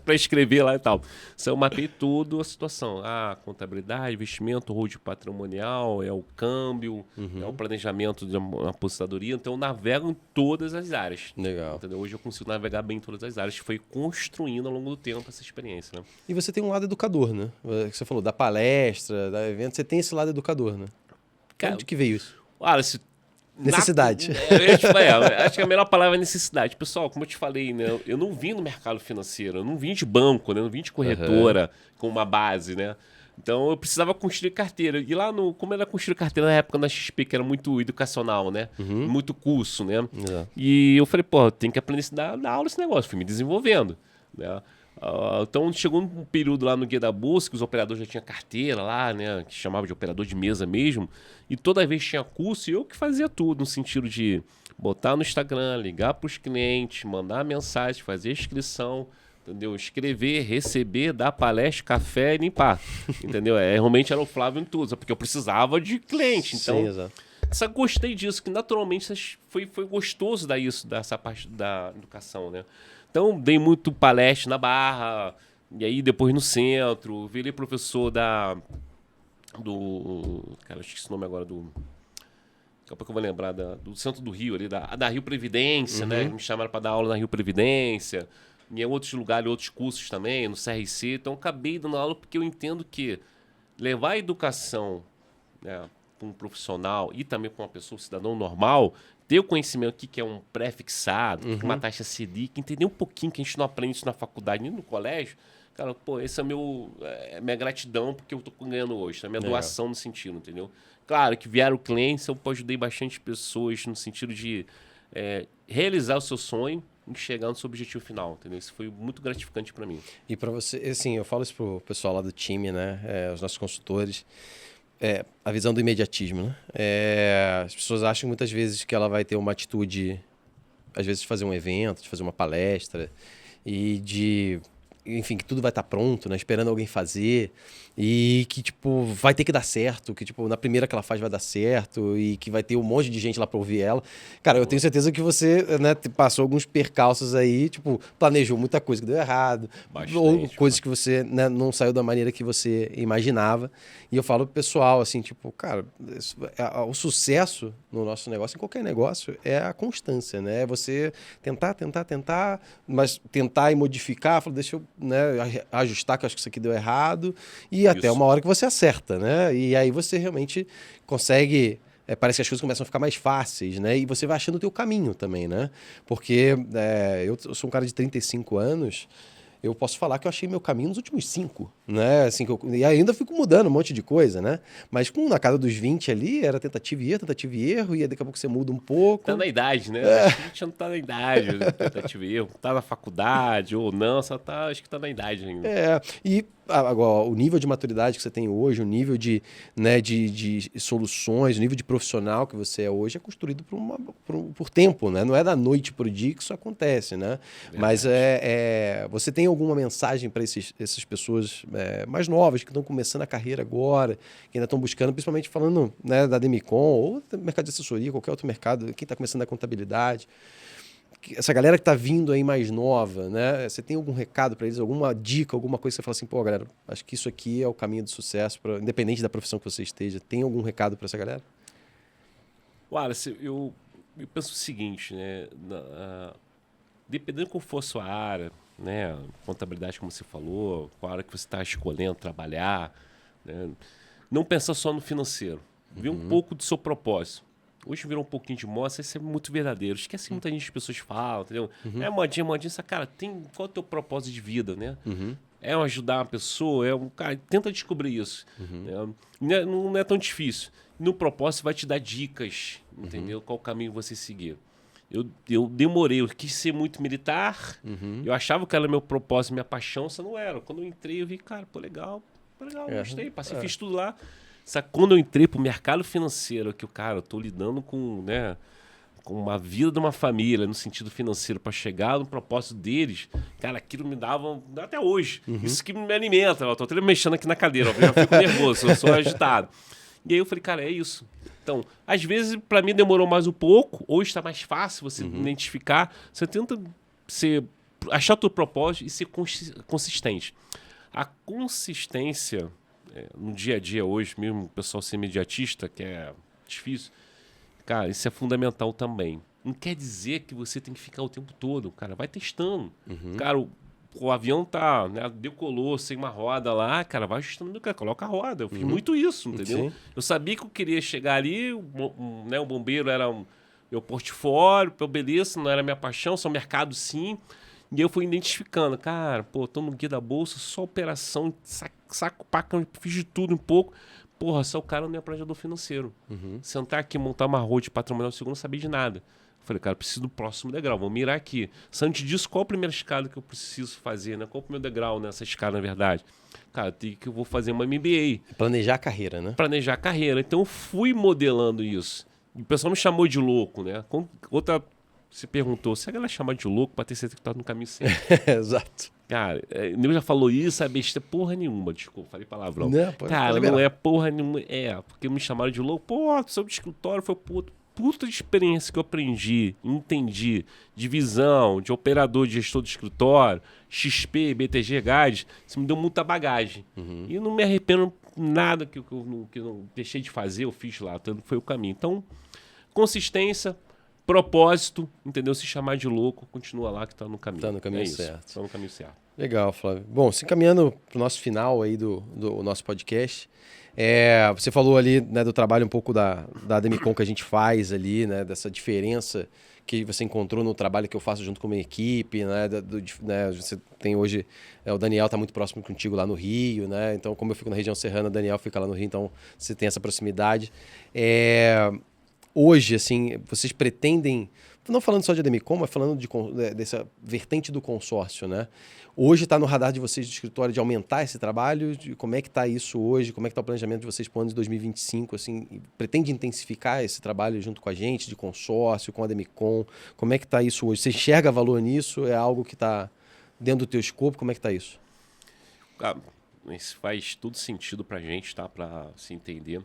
para escrever lá e tal. Então, eu mapeei toda a situação. Contabilidade, investimento, hold patrimonial, é o câmbio, é o planejamento de uma aposentadoria. Então, eu navego em todas as áreas. Legal. Entendeu? Hoje eu consigo navegar bem em todas as áreas. Foi construindo ao longo do tempo essa experiência, né? E você tem um lado educador, né? Você falou da palestra, da evento, você tem esse lado educador, né? Cara, onde que veio isso? Necessidade. Acho que a melhor palavra é necessidade. Pessoal, como eu te falei, né? Eu não vim no mercado financeiro, eu não vim de banco, né? Eu não vim de corretora com uma base, né? Então eu precisava construir carteira. E lá como era construir carteira na época na XP, que era muito educacional, né? Muito curso, né? E eu falei, tem que aprender a dar aula esse negócio. Fui me desenvolvendo, né? Então chegou um período lá no Guia da Bolsa que os operadores já tinham carteira lá, né, que chamava de operador de mesa mesmo, e toda vez tinha curso e eu que fazia tudo, no sentido de botar no Instagram, ligar para os clientes, mandar mensagem, fazer inscrição, entendeu? Escrever, receber, dar palestra, café e limpar, entendeu? Realmente era o Flávio em tudo, porque eu precisava de cliente, então... Sim, exato. Só gostei disso, que naturalmente foi gostoso dessa parte da educação, né? Então, dei muito palestra na Barra, e aí depois no centro, virei professor cara, eu esqueci o nome agora daqui a pouco eu vou lembrar do centro do Rio, ali, da Rio Previdência, né? Me chamaram para dar aula na Rio Previdência, e em outros lugares, outros cursos também, no CRC. Então, acabei dando aula porque eu entendo que levar a educação, né, para um profissional e também para uma pessoa, um cidadão normal, ter o conhecimento do que é um pré-fixado, que é uma taxa Selic, entender um pouquinho que a gente não aprende isso na faculdade nem no colégio. Cara, esse é minha gratidão porque eu estou ganhando hoje, é minha doação no sentido, entendeu? Claro que vieram clientes, eu ajudei bastante pessoas no sentido de realizar o seu sonho e chegar no seu objetivo final, entendeu? Isso foi muito gratificante para mim. E para você, assim, eu falo isso pro pessoal lá do time, né? Os nossos consultores. A visão do imediatismo, né? As pessoas acham muitas vezes que ela vai ter uma atitude, às vezes, de fazer um evento, de fazer uma palestra e enfim, que tudo vai estar pronto, né? Esperando alguém fazer e que, tipo, vai ter que dar certo, que, tipo, na primeira que ela faz vai dar certo e que vai ter um monte de gente lá para ouvir ela. Cara, eu tenho certeza que você, né, passou alguns percalços aí, tipo, planejou muita coisa que deu errado, ou coisas que você, né, não saiu da maneira que você imaginava. E eu falo pro pessoal, assim, tipo, cara, o sucesso no nosso negócio, em qualquer negócio, é a constância, né? É você tentar, mas tentar e modificar, falar, deixa eu, né, ajustar, que eu acho que isso aqui deu errado, e até uma hora que você acerta, né? E aí você realmente consegue... parece que as coisas começam a ficar mais fáceis, né? E você vai achando o teu caminho também, né? Porque eu sou um cara de 35 anos... Eu posso falar que eu achei meu caminho nos últimos 5, né? Assim, e ainda fico mudando um monte de coisa, né? Mas na casa dos 20 ali, era tentativa e erro, e daqui a pouco você muda um pouco. Tá na idade, né? Acho que a gente não tá na idade, tentativa e erro. Tá na faculdade ou não, acho que tá na idade ainda. E agora, o nível de maturidade que você tem hoje, o nível né, de soluções, o nível de profissional que você é hoje é construído por tempo, né? Não é da noite para o dia que isso acontece, né? Verdade. Mas você tem alguma mensagem para essas pessoas mais novas que estão começando a carreira agora, que ainda estão buscando, principalmente falando, né, da Demicon ou do mercado de assessoria, qualquer outro mercado, quem está começando a contabilidade? Essa galera que está vindo aí mais nova, né? Você tem algum recado para eles, alguma dica, alguma coisa que você fala assim, pô, galera, acho que isso aqui é o caminho do sucesso, independente da profissão que você esteja. Tem algum recado para essa galera? Wallace, eu penso o seguinte, né? Dependendo qual for a sua área, né? Contabilidade, como você falou, qual área que você está escolhendo trabalhar, né? Não pensar só no financeiro. Ver um pouco do seu propósito. Hoje virou um pouquinho de moda, isso é muito verdadeiro. Esquece que muita gente, as pessoas falam, entendeu? É modinha, cara, qual é o teu propósito de vida, né? É ajudar uma pessoa, cara, tenta descobrir isso. Não é tão difícil. No propósito vai te dar dicas, entendeu? Qual caminho você seguir. Eu demorei, eu quis ser muito militar, eu achava que era meu propósito, minha paixão, isso não era. Quando eu entrei, eu vi, cara, pô, legal, gostei, passei, fiz tudo lá. Só que quando eu entrei pro mercado financeiro, que eu tô lidando com, né, com uma vida de uma família no sentido financeiro para chegar no propósito deles, cara, aquilo me dava até hoje. Isso que me alimenta. Eu tô até mexendo aqui na cadeira, eu já fico nervoso, eu sou agitado. E aí eu falei, cara, é isso. Então, às vezes, para mim demorou mais um pouco, hoje está mais fácil você identificar. Você tenta achar o teu propósito e ser consistente. A consistência no dia a dia hoje, mesmo o pessoal ser imediatista, que é difícil, cara, isso é fundamental também. Não quer dizer que você tem que ficar o tempo todo, cara, vai testando. Cara, o avião tá, né, decolou sem uma roda lá, cara, vai ajustando, cara, coloca a roda. Eu fiz muito isso, entendeu? Sim. Eu sabia que eu queria chegar ali, né, o bombeiro era meu portfólio, beleza, não era minha paixão, só mercado sim. E eu fui identificando, cara, pô, tô no guia da bolsa, só operação, saco paca, fiz de tudo um pouco. Porra, só o cara não é planejador financeiro. Sentar aqui, montar uma road patrimonial seguro, não sabia de nada. Falei, cara, preciso do próximo degrau, vou mirar aqui. Antes disso, qual a primeira escada que eu preciso fazer, né? Qual o primeiro degrau nessa escada, na verdade? Cara, eu vou fazer uma MBA. Planejar a carreira, né? Planejar a carreira. Então, eu fui modelando isso. E o pessoal me chamou de louco, né? Outra... Você perguntou, se a galera chamar de louco pra ter certeza que tá no caminho certo. Exato. Cara, eu já falou isso, é besteira porra nenhuma, desculpa, falei palavrão. Não, cara, não é porra nenhuma, porque me chamaram de louco, pô, sobre escritório, foi puta de experiência que eu aprendi, entendi, de visão, de operador, de gestor de escritório, XP, BTG, Guides, isso me deu muita bagagem. E não me arrependo nada que eu não deixei de fazer, eu fiz lá, tanto foi o caminho. Então, consistência, propósito, entendeu? Se chamar de louco, continua lá que tá no caminho. Tá no caminho certo. Tá no caminho certo. Legal, Flávio. Bom, se encaminhando pro nosso final aí do nosso podcast, você falou ali, né, do trabalho um pouco da Demicon que a gente faz ali, né, dessa diferença que você encontrou no trabalho que eu faço junto com a minha equipe, né, né, você tem hoje, o Daniel está muito próximo contigo lá no Rio, né, então como eu fico na região serrana, o Daniel fica lá no Rio, então você tem essa proximidade. Hoje, assim, vocês pretendem, não falando só de Demicon, mas falando dessa vertente do consórcio, né? Hoje está no radar de vocês do escritório de aumentar esse trabalho? Como é que está isso hoje? Como é que está o planejamento de vocês para o ano de 2025? Assim, pretende intensificar esse trabalho junto com a gente, de consórcio, com a Demicon? Como é que está isso hoje? Você enxerga valor nisso? É algo que está dentro do teu escopo? Como é que está isso? Isso faz todo sentido para a gente, tá? Para se entender.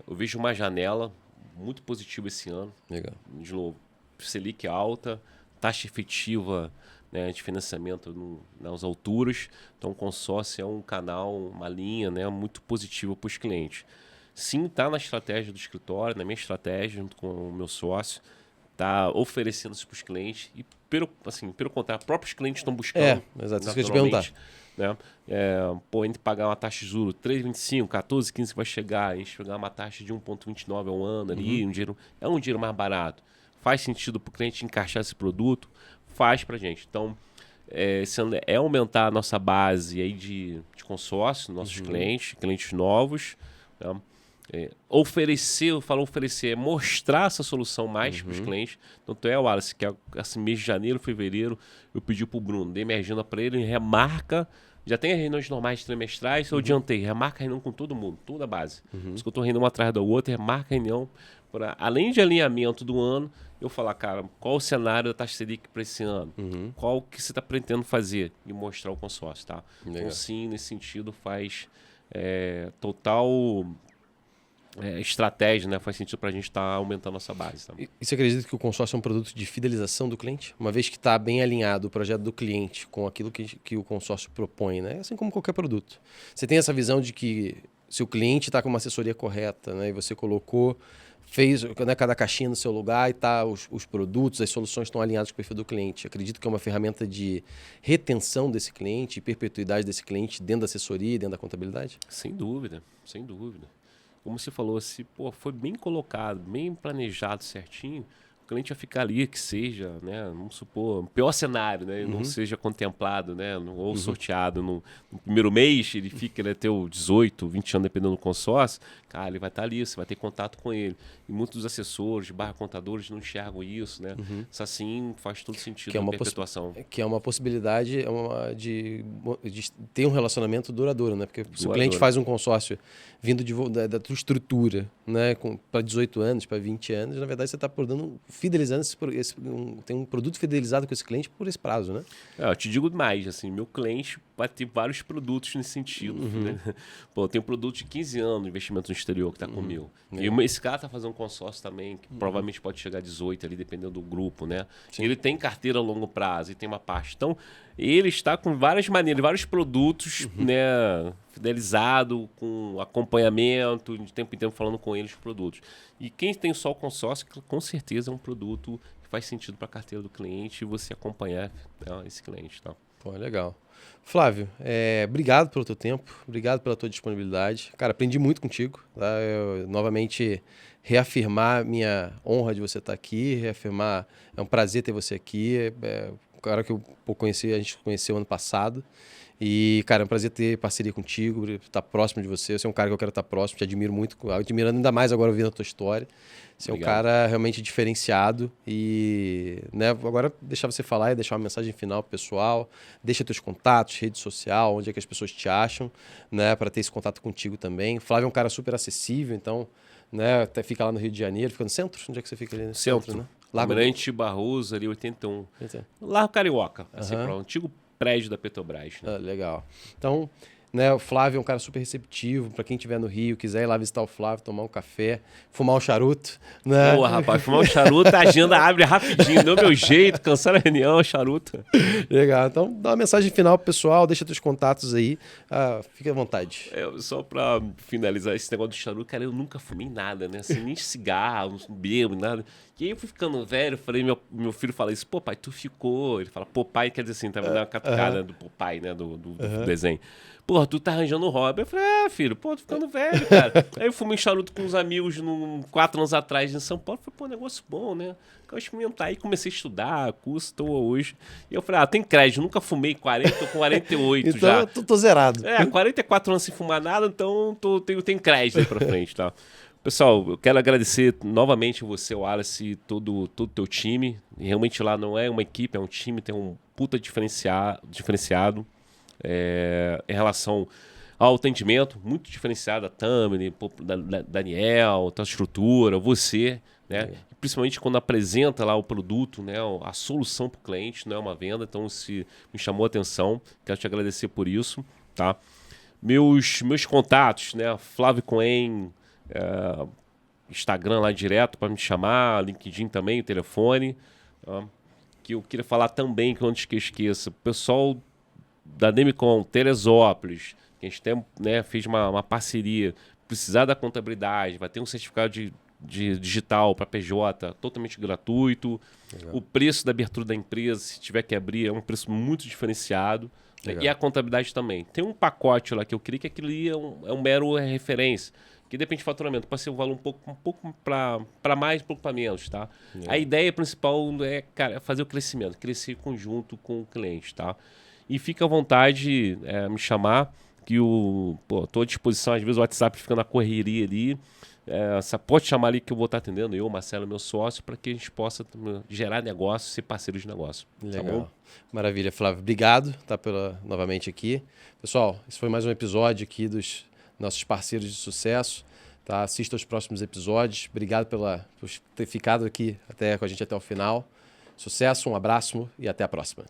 Eu vejo uma janela muito positiva esse ano. Legal. De novo, Selic alta, taxa efetiva, né, de financiamento nas alturas. Então, o consórcio é um canal, uma linha, né, muito positiva para os clientes. Sim, está na estratégia do escritório, na minha estratégia, junto com o meu sócio, está oferecendo isso para os clientes. E, pelo contrário, próprios clientes estão buscando. Exato, isso que eu ia te perguntar. Né? A gente pagar uma taxa de juros 3,25, 14,15 que vai chegar, a gente pegar uma taxa de 1,29 ao ano ali, é um dinheiro mais barato. Faz sentido para o cliente encaixar esse produto? Faz para a gente. Então, é aumentar a nossa base aí de consórcio, nossos clientes novos. Né? oferecer, é mostrar essa solução mais para os clientes. Tanto Wallace, que assim, mês de janeiro, fevereiro, eu pedi para o Bruno, dei minha agenda para ele, remarca, já tem as reuniões normais trimestrais, eu adiantei, remarca a reunião com todo mundo, toda a base. Por isso que eu estou rindo uma atrás da outra, remarca a reunião, além de alinhamento do ano, eu falar, cara, qual o cenário da taxa Selic para esse ano? Qual que você está pretendendo fazer? E mostrar o consórcio, tá? Então, sim, nesse sentido, faz total estratégia, né? Faz sentido para a gente estar aumentando a nossa base. Tá? E você acredita que o consórcio é um produto de fidelização do cliente? Uma vez que está bem alinhado o projeto do cliente com aquilo que o consórcio propõe, né? Assim como qualquer produto. Você tem essa visão de que se o cliente está com uma assessoria correta, né? E você fez, né, cada caixinha no seu lugar e tá, os produtos, as soluções estão alinhadas com o perfil do cliente. Acredito que é uma ferramenta de retenção desse cliente, perpetuidade desse cliente dentro da assessoria e dentro da contabilidade? Sem dúvida, sem dúvida. Como você falou, se foi bem colocado, bem planejado certinho, o cliente vai ficar ali, que seja, né, vamos supor, o pior cenário, né, não seja contemplado, né, ou sorteado no primeiro mês, ele fica, ele tem 18, 20 anos, dependendo do consórcio, cara, ele vai estar ali, você vai ter contato com ele. E muitos dos assessores, contadores não enxergam isso, né? Isso assim faz todo sentido na perpetuação. Que é uma possibilidade de ter um relacionamento duradouro, né? Porque se o cliente faz um consórcio vindo da tua estrutura, né, para 18 anos, para 20 anos, na verdade você está fidelizando tem um produto fidelizado com esse cliente por esse prazo, né? Eu te digo mais, assim, meu cliente vai ter vários produtos nesse sentido. Né? Pô, tem um produto de 15 anos de investimento no exterior que está comigo. E esse cara está fazendo um consórcio também, que provavelmente pode chegar a 18 ali, dependendo do grupo, né? Ele tem carteira a longo prazo e tem uma parte. Então, ele está com várias maneiras, vários produtos, né, fidelizado, com acompanhamento, de tempo em tempo falando com eles os produtos. E quem tem só o consórcio, com certeza é um produto que faz sentido para a carteira do cliente e você acompanhar, né, esse cliente. Tá? Pô, legal. Flávio, obrigado pelo teu tempo, obrigado pela tua disponibilidade. Cara, aprendi muito contigo. Tá? Eu, novamente, reafirmar minha honra de você estar aqui, reafirmar, é um prazer ter você aqui. O cara que eu conheci, a gente conheceu ano passado. E, cara, é um prazer ter parceria contigo, estar próximo de você. Você é um cara que eu quero estar próximo, te admiro muito, admirando ainda mais agora ouvindo a tua história. Você é um cara realmente diferenciado e, né, agora deixar você falar e deixar uma mensagem final pro pessoal, deixa teus contatos, rede social, onde é que as pessoas te acham, né, para ter esse contato contigo também. O Flávio é um cara super acessível, então, né, até fica lá no Rio de Janeiro, fica no centro? Onde é que você fica ali no centro, né? Almirante Barroso, ali 81. Largo Carioca, assim, para o antigo prédio da Petrobras. Né? Legal. Então, né, o Flávio é um cara super receptivo. Para quem estiver no Rio, quiser ir lá visitar o Flávio, tomar um café, fumar um charuto. Né? Boa, rapaz, fumar um charuto, a agenda abre rapidinho. Do meu jeito, cansar a reunião, charuto. Legal. Então, dá uma mensagem final pro pessoal, deixa teus contatos aí. Fique à vontade. Só para finalizar esse negócio do charuto, cara, eu nunca fumei nada, né? Assim, nem cigarro, não bebo, nada. E aí eu fui ficando velho, falei, meu filho fala isso, pô, pai, tu ficou. Ele fala, pô, pai, quer dizer assim, tá me dando uma catucada do pai, né, do desenho. Pô, tu tá arranjando um hobby. Eu falei, filho, pô, tô ficando velho, cara. Aí eu fumei charuto com uns amigos 4 anos atrás em São Paulo. Falei, pô, negócio bom, né? Eu experimentar. Aí comecei a estudar, curso, estou hoje. E eu falei, tem crédito, nunca fumei 40, tô com 48 então, já. Então, tô zerado. 44 anos sem fumar nada, então tenho crédito aí pra frente, tá? Pessoal, eu quero agradecer novamente você, o Wallace, e todo o teu time. E realmente lá não é uma equipe, é um time, tem um puta diferenciado. Em relação ao atendimento, muito diferenciado, a Tammy, Daniel, a estrutura, você, né? Principalmente quando apresenta lá o produto, né? A solução para o cliente, não é uma venda, então isso me chamou a atenção, quero te agradecer por isso, tá? Meus contatos, né? Flávio Cohen, Instagram lá direto para me chamar, LinkedIn também, o telefone, tá? Que eu queria falar também, que antes que eu esqueça, o pessoal da Demicon, Teresópolis, que a gente tem, né, fez uma parceria, precisar da contabilidade, vai ter um certificado de digital para PJ totalmente gratuito. Legal. O preço da abertura da empresa, se tiver que abrir, é um preço muito diferenciado. Né? E a contabilidade também. Tem um pacote lá que eu queria que aquilo ali é um mero referência, que depende de faturamento, pode ser um valor um pouco para mais, um pouco para menos, tá? A ideia principal é, cara, fazer o crescimento, crescer conjunto com o cliente, tá? E fica à vontade me chamar. que tô à disposição, às vezes o WhatsApp fica na correria ali. Você pode chamar ali que eu vou estar atendendo, eu, Marcelo, meu sócio, para que a gente possa gerar negócio, ser parceiro de negócio. Legal. Tá bom? Maravilha, Flávio. Obrigado novamente aqui. Pessoal, esse foi mais um episódio aqui dos nossos parceiros de sucesso. Tá? Assista os próximos episódios. Obrigado por ter ficado aqui com a gente até o final. Sucesso, um abraço e até a próxima.